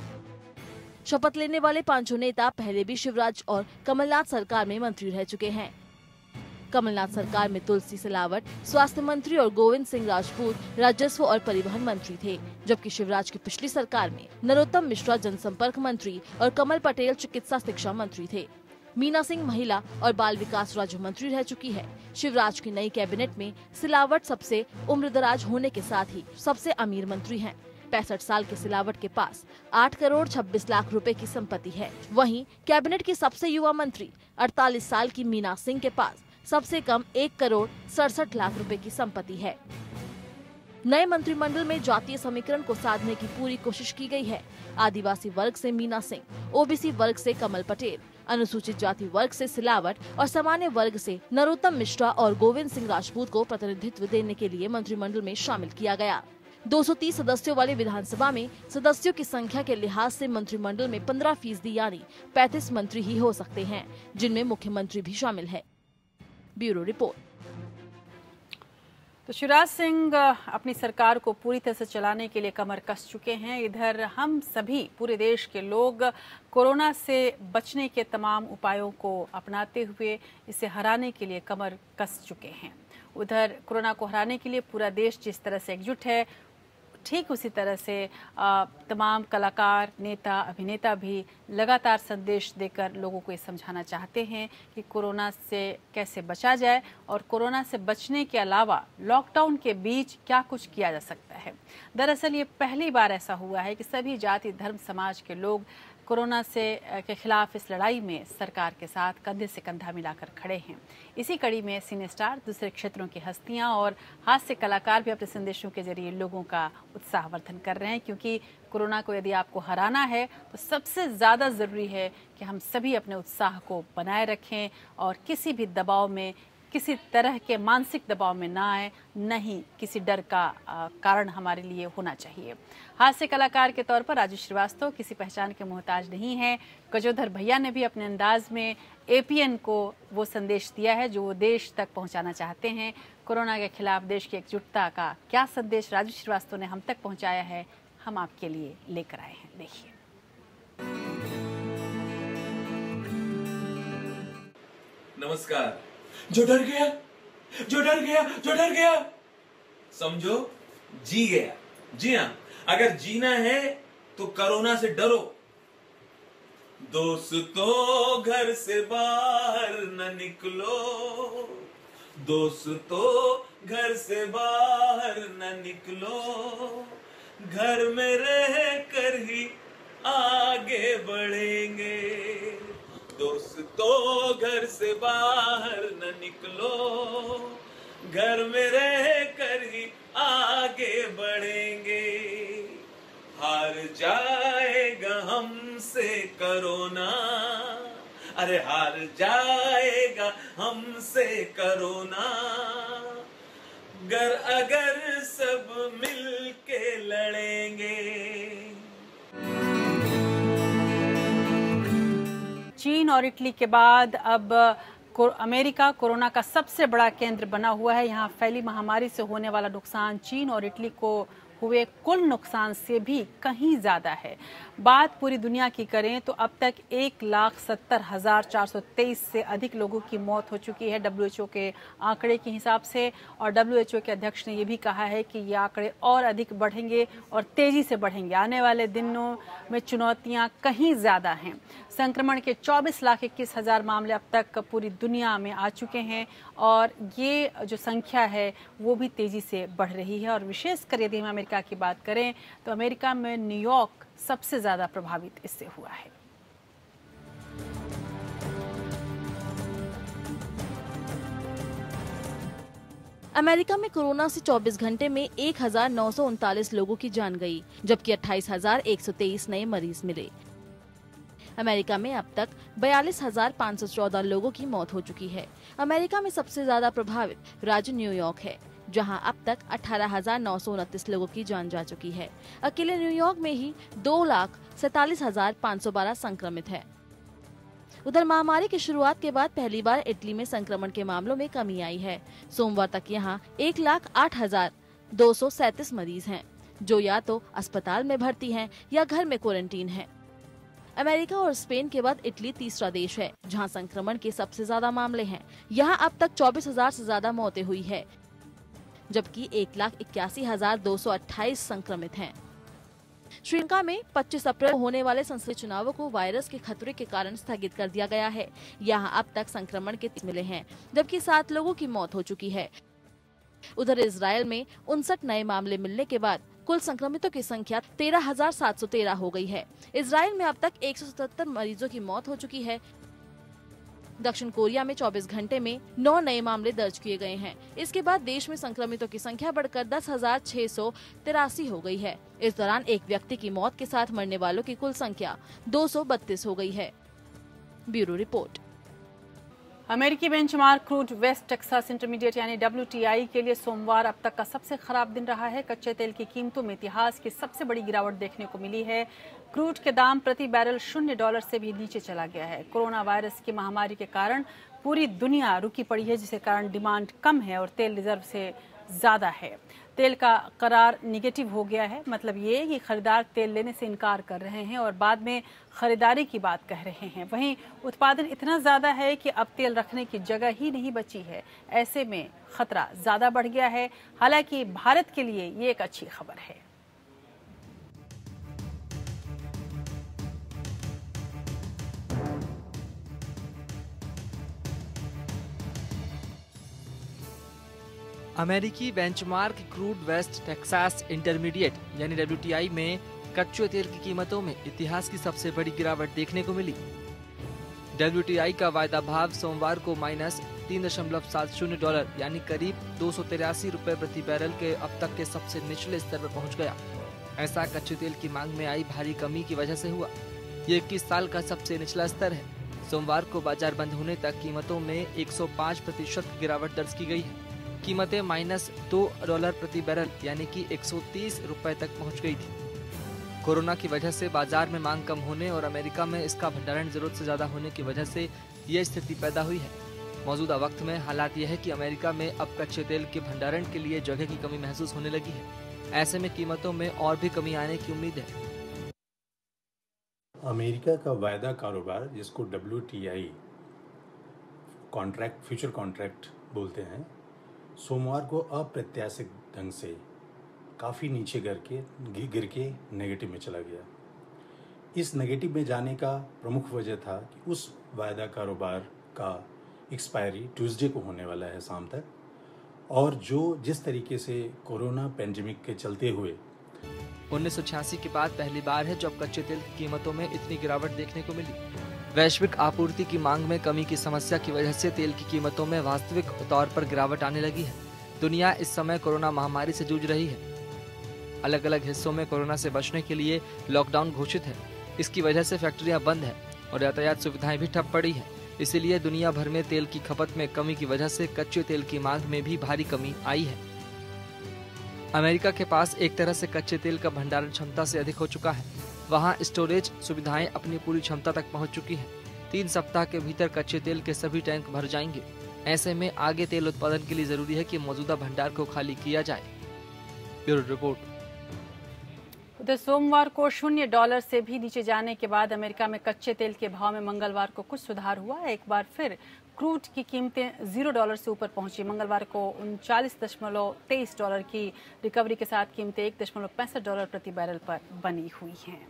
शपथ लेने वाले 5 नेता पहले भी शिवराज और कमलनाथ सरकार में मंत्री रह चुके हैं। कमलनाथ सरकार में तुलसी सिलावट स्वास्थ्य मंत्री और गोविंद सिंह राजपूत राजस्व और परिवहन मंत्री थे, जबकि शिवराज की पिछली सरकार में नरोत्तम मिश्रा जनसंपर्क मंत्री और कमल पटेल चिकित्सा शिक्षा मंत्री थे। मीना सिंह महिला और बाल विकास राज्य मंत्री रह चुकी है। शिवराज की नई कैबिनेट में सिलावट सबसे उम्रदराज होने के साथ ही सबसे अमीर मंत्री हैं। 65 साल के सिलावट के पास 8 करोड़ 26 लाख रुपए की संपत्ति है। वहीं कैबिनेट की सबसे युवा मंत्री 48 साल की मीना सिंह के पास सबसे कम 1 करोड़ 67 लाख रुपए की संपत्ति है। नए मंत्रिमंडल में जातीय समीकरण को साधने की पूरी कोशिश की गई है। आदिवासी वर्ग से मीना सिंह, ओबीसी वर्ग से कमल पटेल, अनुसूचित जाति वर्ग से सिलावट और सामान्य वर्ग से नरोत्तम मिश्रा और गोविंद सिंह राजपूत को प्रतिनिधित्व देने के लिए मंत्रिमंडल में शामिल किया गया। 230 सदस्यों वाली विधानसभा में सदस्यों की संख्या के लिहाज से मंत्रिमंडल में 15% यानी 35 मंत्री ही हो सकते हैं, जिनमें मुख्यमंत्री भी शामिल है। Bureau report. तो शिवराज सिंह अपनी सरकार को पूरी तरह से चलाने के लिए कमर कस चुके हैं। इधर हम सभी पूरे देश के लोग कोरोना से बचने के तमाम उपायों को अपनाते हुए इसे हराने के लिए कमर कस चुके हैं। उधर कोरोना को हराने के लिए पूरा देश जिस तरह से एकजुट है, ठीक उसी तरह से तमाम कलाकार, नेता, अभिनेता भी लगातार संदेश देकर लोगों को ये समझाना चाहते हैं कि कोरोना से कैसे बचा जाए और कोरोना से बचने के अलावा लॉकडाउन के बीच क्या कुछ किया जा सकता है। दरअसल ये पहली बार ऐसा हुआ है कि सभी जाति, धर्म, समाज के लोग कोरोना से के खिलाफ इस लड़ाई में सरकार के साथ कंधे से कंधा मिलाकर खड़े हैं। इसी कड़ी में सिने स्टार, दूसरे क्षेत्रों की हस्तियां और हास्य कलाकार भी अपने संदेशों के जरिए लोगों का उत्साहवर्धन कर रहे हैं, क्योंकि कोरोना को यदि आपको हराना है तो सबसे ज़्यादा ज़रूरी है कि हम सभी अपने उत्साह को बनाए रखें और किसी भी दबाव में, किसी तरह के मानसिक दबाव में ना आए, नहीं किसी डर का कारण हमारे लिए होना चाहिए। हास्य कलाकार के तौर पर राजू श्रीवास्तव किसी पहचान के मोहताज नहीं है। गजोधर भैया ने भी अपने अंदाज में APN को वो संदेश दिया है जो वो देश तक पहुंचाना चाहते हैं। कोरोना के खिलाफ देश की एकजुटता का क्या संदेश राजू श्रीवास्तव ने हम तक पहुंचाया है, हम आपके लिए लेकर आए हैं। देखिए। नमस्कार। जो डर गया, जो डर गया, जो डर गया, समझो जी गया। जी हाँ, अगर जीना है तो कोरोना से डरो। दोस्तों घर से बाहर न निकलो, दोस्तों घर से बाहर न निकलो, घर में रह कर ही आगे बढ़ेंगे। दोस्तों घर से बाहर न निकलो, घर में रह कर ही आगे बढ़ेंगे। हार जाएगा हमसे कोरोना, अरे हार जाएगा हमसे कोरोना, अगर सब मिल के लड़ेंगे। चीन और इटली के बाद अब अमेरिका कोरोना का सबसे बड़ा केंद्र बना हुआ है। यहाँ फैली महामारी से होने वाला नुकसान चीन और इटली को हुए कुल नुकसान से भी कहीं ज्यादा है। बात पूरी दुनिया की करें तो अब तक 1,70,423 से अधिक लोगों की मौत हो चुकी है WHO के आंकड़े के हिसाब से। और WHO के अध्यक्ष ने यह भी कहा है कि ये आंकड़े और अधिक बढ़ेंगे और तेजी से बढ़ेंगे। आने वाले दिनों में चुनौतियां कहीं ज्यादा हैं। संक्रमण के 24,21,000 मामले अब तक पूरी दुनिया में आ चुके हैं और ये जो संख्या है वो भी तेजी से बढ़ रही है। और विशेषकर यदि हम अमेरिका की बात करें तो अमेरिका में न्यूयॉर्क सबसे ज्यादा प्रभावित इससे हुआ है। अमेरिका में कोरोना से 24 घंटे में 1,939 लोगों की जान गई, जबकि 28,123 नए मरीज मिले। अमेरिका में अब तक 42,514 लोगों की मौत हो चुकी है। अमेरिका में सबसे ज्यादा प्रभावित राज्य न्यूयॉर्क है, जहां अब तक 18,929 लोगों की जान जा चुकी है। अकेले न्यूयॉर्क में ही 2,47,512 संक्रमित है। उधर महामारी की शुरुआत के बाद पहली बार इटली में संक्रमण के मामलों में कमी आई है। सोमवार तक यहां 1,08,237 मरीज हैं, जो या तो अस्पताल में भर्ती हैं या घर में क्वारंटीन हैं। अमेरिका और स्पेन के बाद इटली तीसरा देश है जहां संक्रमण के सबसे ज्यादा मामले हैं। यहां अब तक 24,000 से ज्यादा मौतें हुई है, जबकि 1,81,228 संक्रमित हैं। श्रीलंका में 25 अप्रैल को होने वाले संसदीय चुनावों को वायरस के खतरे के कारण स्थगित कर दिया गया है। यहाँ अब तक संक्रमण के 30 मिले हैं, जबकि 7 लोगों की मौत हो चुकी है। उधर इजरायल में 59 नए मामले मिलने के बाद कुल संक्रमितों की संख्या 13,713 हो गई है। इजरायल में अब तक 177 मरीजों की मौत हो चुकी है। दक्षिण कोरिया में 24 घंटे में 9 नए मामले दर्ज किए गए हैं। इसके बाद देश में संक्रमितों की संख्या बढ़कर 10,683 हो गई है। इस दौरान एक व्यक्ति की मौत के साथ मरने वालों की कुल संख्या 232 हो गई है। Bureau report. अमेरिकी benchmark crude West Texas Intermediate यानी WTI के लिए सोमवार अब तक का सबसे खराब दिन रहा है। कच्चे तेल की कीमतों में इतिहास की सबसे बड़ी गिरावट देखने को मिली है। क्रूड के दाम प्रति बैरल $0 से भी नीचे चला गया है। कोरोना वायरस की महामारी के कारण पूरी दुनिया रुकी पड़ी है, जिसके कारण डिमांड कम है और तेल रिजर्व से ज्यादा है। तेल का करार निगेटिव हो गया है, मतलब ये कि खरीदार तेल लेने से इनकार कर रहे हैं और बाद में खरीदारी की बात कह रहे हैं। वहीं उत्पादन इतना ज्यादा है कि अब तेल रखने की जगह ही नहीं बची है। ऐसे में खतरा ज्यादा बढ़ गया है। हालांकि भारत के लिए ये एक अच्छी खबर है। अमेरिकी benchmark crude West Texas Intermediate यानी WTI में कच्चे तेल की कीमतों में इतिहास की सबसे बड़ी गिरावट देखने को मिली। WTI का वायदा भाव सोमवार को -$3.70 यानी करीब 283 रुपए प्रति बैरल के अब तक के सबसे निचले स्तर पर पहुंच गया। ऐसा कच्चे तेल की मांग में आई भारी कमी की वजह से हुआ। ये 21 साल का सबसे निचला स्तर है। सोमवार को बाजार बंद होने तक कीमतों में 105% की गिरावट दर्ज की गई है। कीमतें -$2 प्रति बैरल यानी कि 130 रुपए तक पहुंच गई थी। कोरोना की वजह से बाजार में मांग कम होने और अमेरिका में इसका भंडारण जरूरत से ज्यादा होने की वजह से ये स्थिति पैदा हुई है। मौजूदा वक्त में हालात यह है कि अमेरिका में अब कच्चे तेल के भंडारण के लिए जगह की कमी महसूस होने लगी है। ऐसे में कीमतों में और भी कमी आने की उम्मीद है। अमेरिका का वायदा कारोबार, जिसको WTI कॉन्ट्रैक्ट, फ्यूचर कॉन्ट्रैक्ट बोलते हैं, सोमवार को अप्रत्याशित ढंग से काफ़ी नीचे गिर के नेगेटिव में चला गया। इस नेगेटिव में जाने का प्रमुख वजह था कि उस वायदा कारोबार का एक्सपायरी ट्यूसडे को होने वाला है शाम तक, और जिस तरीके से कोरोना पेंडेमिक के चलते हुए 1986 के बाद पहली बार है जब कच्चे तेल की कीमतों में इतनी गिरावट देखने को मिली। वैश्विक आपूर्ति की मांग में कमी की समस्या की वजह से तेल की कीमतों में वास्तविक तौर पर गिरावट आने लगी है। दुनिया इस समय कोरोना महामारी से जूझ रही है। अलग अलग हिस्सों में कोरोना से बचने के लिए लॉकडाउन घोषित है। इसकी वजह से फैक्ट्रियां बंद हैं और यातायात सुविधाएं भी ठप पड़ी हैं। इसीलिए दुनिया भर में तेल की खपत में कमी की वजह से कच्चे तेल की मांग में भी भारी कमी आई है। अमेरिका के पास एक तरह से कच्चे तेल का भंडारण क्षमता से अधिक हो चुका है। वहां स्टोरेज सुविधाएं अपनी पूरी क्षमता तक पहुंच चुकी हैं। 3 सप्ताह के भीतर कच्चे तेल के सभी टैंक भर जाएंगे। ऐसे में आगे तेल उत्पादन के लिए जरूरी है कि मौजूदा भंडार को खाली किया जाए। Bureau report. उधर सोमवार को $0 से भी नीचे जाने के बाद अमेरिका में कच्चे तेल के भाव में मंगलवार को कुछ सुधार हुआ। एक बार फिर क्रूड की कीमतें $0 से ऊपर पहुंची। मंगलवार को $39.23 की रिकवरी के साथ कीमतें $1.65 प्रति बैरल पर बनी हुई हैं।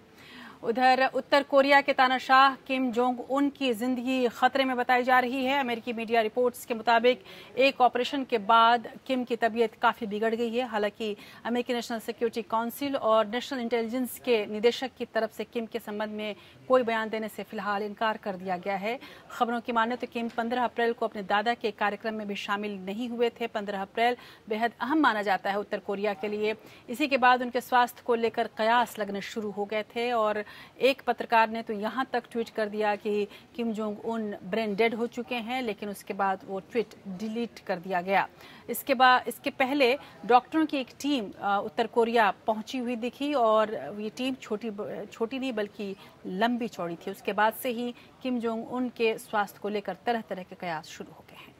उधर उत्तर कोरिया के तानाशाह किम जोंग उन की जिंदगी खतरे में बताई जा रही है। अमेरिकी मीडिया रिपोर्ट्स के मुताबिक एक ऑपरेशन के बाद किम की तबीयत काफ़ी बिगड़ गई है। हालांकि अमेरिकी नेशनल सिक्योरिटी काउंसिल और नेशनल इंटेलिजेंस के निदेशक की तरफ से किम के संबंध में कोई बयान देने से फिलहाल इनकार कर दिया गया है। खबरों की माने तो किम 15 अप्रैल को अपने दादा के कार्यक्रम में भी शामिल नहीं हुए थे। 15 अप्रैल बेहद अहम माना जाता है उत्तर कोरिया के लिए। इसी के बाद उनके स्वास्थ्य को लेकर कयास लगने शुरू हो गए थे और एक पत्रकार ने तो यहां तक ट्वीट कर दिया कि Kim Jong Un brain dead हो चुके हैं, लेकिन उसके बाद वो ट्वीट डिलीट कर दिया गया। इसके पहले डॉक्टरों की एक टीम उत्तर कोरिया पहुंची हुई दिखी और ये टीम छोटी नहीं बल्कि लंबी चौड़ी थी। उसके बाद से ही किम जोंग उन के स्वास्थ्य को लेकर तरह तरह के कयास शुरू हो गए हैं।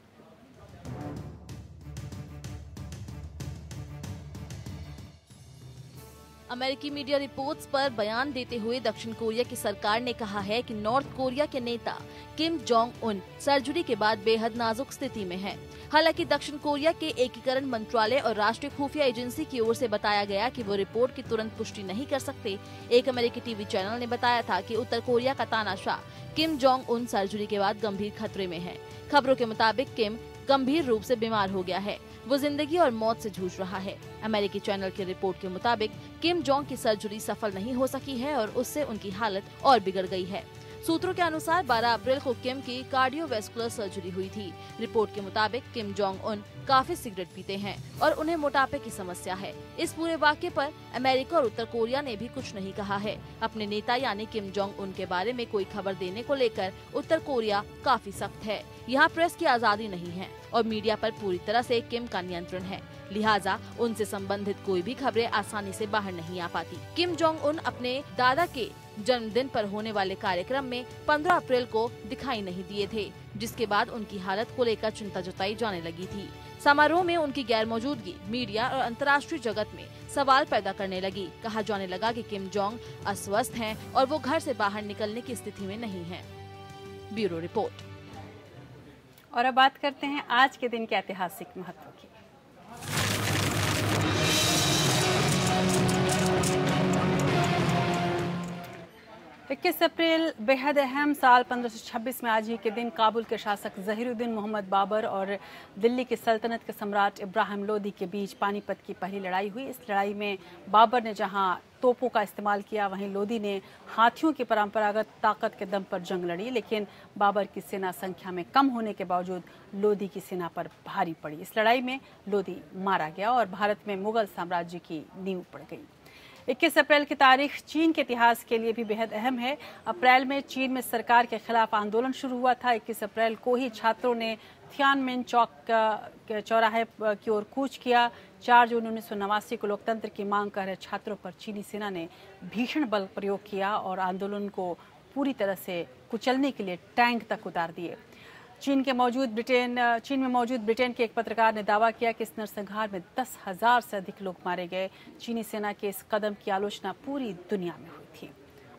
अमेरिकी मीडिया रिपोर्ट्स पर बयान देते हुए दक्षिण कोरिया की सरकार ने कहा है कि नॉर्थ कोरिया के नेता किम जोंग उन सर्जरी के बाद बेहद नाजुक स्थिति में हैं। हालांकि दक्षिण कोरिया के एकीकरण मंत्रालय और राष्ट्रीय खुफिया एजेंसी की ओर से बताया गया कि वो रिपोर्ट की तुरंत पुष्टि नहीं कर सकते। एक अमेरिकी टीवी चैनल ने बताया था कि उत्तर कोरिया का तानाशाह किम जोंग उन सर्जरी के बाद गंभीर खतरे में है। खबरों के मुताबिक किम गंभीर रूप से बीमार हो गया है। वो जिंदगी और मौत से जूझ रहा है। अमेरिकी चैनल की रिपोर्ट के मुताबिक किम जोंग की सर्जरी सफल नहीं हो सकी है और उससे उनकी हालत और बिगड़ गई है। सूत्रों के अनुसार 12 अप्रैल को किम की कार्डियोवैस्कुलर सर्जरी हुई थी। रिपोर्ट के मुताबिक किम जोंग उन काफी सिगरेट पीते हैं और उन्हें मोटापे की समस्या है। इस पूरे वाक़ये पर अमेरिका और उत्तर कोरिया ने भी कुछ नहीं कहा है। अपने नेता यानी किम जोंग उन के बारे में कोई खबर देने को लेकर उत्तर कोरिया काफी सख्त है। यहाँ प्रेस की आजादी नहीं है और मीडिया पर पूरी तरह से किम का नियंत्रण है। लिहाजा उनसे संबंधित कोई भी खबरें आसानी से बाहर नहीं आ पाती। किम जोंग उन अपने दादा के जन्मदिन पर होने वाले कार्यक्रम में 15 अप्रैल को दिखाई नहीं दिए थे, जिसके बाद उनकी हालत को लेकर चिंता जताई जाने लगी थी। समारोह में उनकी गैर मौजूदगी मीडिया और अंतर्राष्ट्रीय जगत में सवाल पैदा करने लगी। कहा जाने लगा कि किम जोंग अस्वस्थ हैं और वो घर से बाहर निकलने की स्थिति में नहीं हैं। Bureau report. और अब बात करते हैं आज के दिन के ऐतिहासिक महत्व की। 21 अप्रैल बेहद अहम साल 1526 में आज ही के दिन काबुल के शासक ज़हीरुद्दीन मोहम्मद बाबर और दिल्ली की सल्तनत के सम्राट इब्राहिम लोदी के बीच पानीपत की पहली लड़ाई हुई। इस लड़ाई में बाबर ने जहां तोपों का इस्तेमाल किया, वहीं लोदी ने हाथियों की परंपरागत ताकत के दम पर जंग लड़ी। लेकिन बाबर की सेना संख्या में कम होने के बावजूद लोदी की सेना पर भारी पड़ी। इस लड़ाई में लोदी मारा गया और भारत में मुगल साम्राज्य की नींव पड़ गई। 21 अप्रैल की तारीख चीन के इतिहास के लिए भी बेहद अहम है। अप्रैल में चीन में सरकार के खिलाफ आंदोलन शुरू हुआ था। 21 अप्रैल को ही छात्रों ने थियानमेन चौक चौराहे की ओर कूच किया। 4 जून 1989 को लोकतंत्र की मांग कर रहे छात्रों पर चीनी सेना ने भीषण बल प्रयोग किया और आंदोलन को पूरी तरह से कुचलने के लिए टैंक तक उतार दिए। चीन में मौजूद ब्रिटेन के एक पत्रकार ने दावा किया कि इस नरसंहार में 10,000 से अधिक लोग मारे गए। चीनी सेना के इस कदम की आलोचना पूरी दुनिया में हुई थी।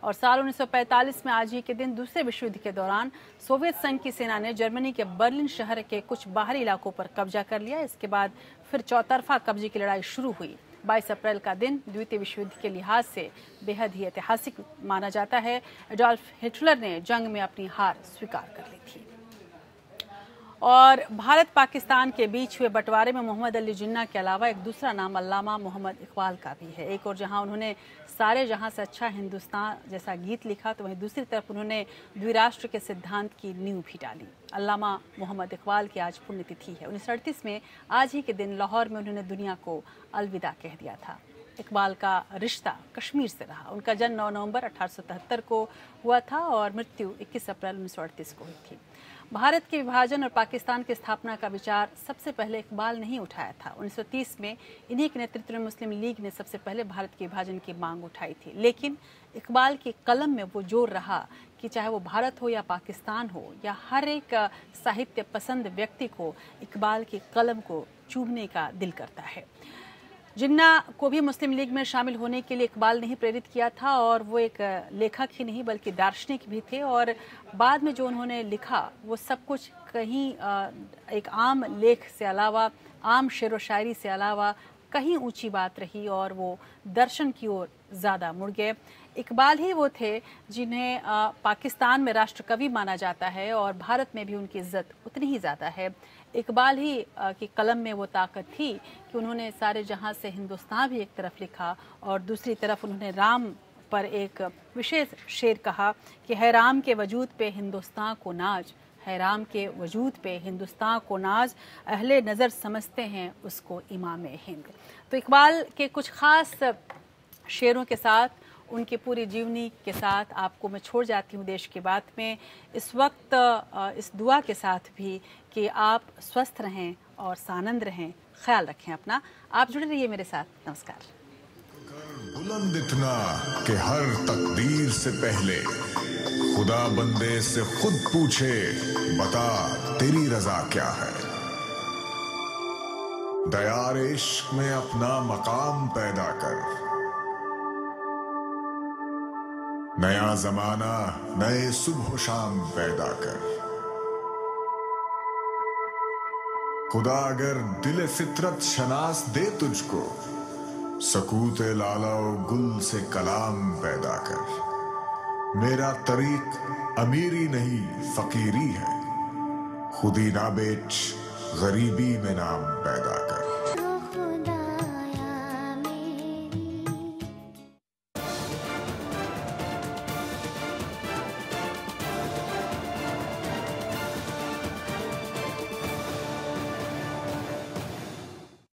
और साल 1945 में आज ही के दिन दूसरे विश्व युद्ध के दौरान सोवियत संघ की सेना ने जर्मनी के बर्लिन शहर के कुछ बाहरी इलाकों पर कब्जा कर लिया। इसके बाद फिर चौतरफा कब्जे की लड़ाई शुरू हुई। 22 अप्रैल का दिन द्वितीय विश्व युद्ध के लिहाज से बेहद ही ऐतिहासिक माना जाता है। एडोल्फ हिटलर ने जंग में अपनी हार स्वीकार कर ली थी। और भारत पाकिस्तान के बीच हुए बंटवारे में मोहम्मद अली जिन्ना के अलावा एक दूसरा नाम अल्लामा मोहम्मद इकबाल का भी है। एक और जहां उन्होंने सारे जहां से अच्छा हिंदुस्तान जैसा गीत लिखा, तो वहीं दूसरी तरफ उन्होंने द्विराष्ट्र के सिद्धांत की नींव भी डाली। अल्लामा मोहम्मद इकबाल की आज पुण्यतिथि है। 1938 में आज ही के दिन लाहौर में उन्होंने दुनिया को अलविदा कह दिया था। इकबाल का रिश्ता कश्मीर से रहा। उनका जन्म 9 नवंबर 1877 को हुआ था और मृत्यु 21 अप्रैल 1938 को हुई थी। भारत के विभाजन और पाकिस्तान की स्थापना का विचार सबसे पहले इकबाल ने ही उठाया था। 1930 में इन्हीं के नेतृत्व में मुस्लिम लीग ने सबसे पहले भारत के विभाजन की मांग उठाई थी। लेकिन इकबाल की कलम में वो जोर रहा कि चाहे वो भारत हो या पाकिस्तान हो, या हर एक साहित्य पसंद व्यक्ति को इकबाल की कलम को चूमने का दिल करता है। जिन्ना को भी मुस्लिम लीग में शामिल होने के लिए इकबाल ने ही प्रेरित किया था और वो एक लेखक ही नहीं बल्कि दार्शनिक भी थे। और बाद में जो उन्होंने लिखा वो सब कुछ कहीं एक आम लेख से अलावा, आम शेर व शायरी से अलावा कहीं ऊंची बात रही और वो दर्शन की ओर ज़्यादा मुड़ गए। इकबाल ही वो थे जिन्हें पाकिस्तान में राष्ट्रकवि माना जाता है और भारत में भी उनकी इज्जत उतनी ही ज़्यादा है। इकबाल ही की कलम में वो ताकत थी कि उन्होंने सारे जहां से हिंदुस्तान भी एक तरफ लिखा और दूसरी तरफ उन्होंने राम पर एक विशेष शेर कहा कि है राम के वजूद पे हिंदुस्तान को नाज, है राम के वजूद पे हिंदुस्तान को नाज, अहले नज़र समझते हैं उसको इमाम हिंद। तो इकबाल के कुछ ख़ास शेरों के साथ, उनकी पूरी जीवनी के साथ आपको मैं छोड़ जाती हूँ देश की बात में, इस वक्त इस दुआ के साथ भी कि आप स्वस्थ रहें और सानंद रहें, ख्याल रखें अपना। आप जुड़े रहिए मेरे साथ। नमस्कार। बुलंद इतना कि हर तकदीर से पहले खुदा बंदे से खुद पूछे, बता तेरी रजा क्या है। दयार इश्क में अपना मकाम पैदा कर, नया जमाना नए सुबह शाम पैदा कर। खुदा अगर दिल फितरत शनास दे तुझको, सकूते लाला गुल से कलाम पैदा कर। मेरा तरीक अमीरी नहीं फकीरी है, खुदी ना बेच गरीबी में नाम पैदा कर।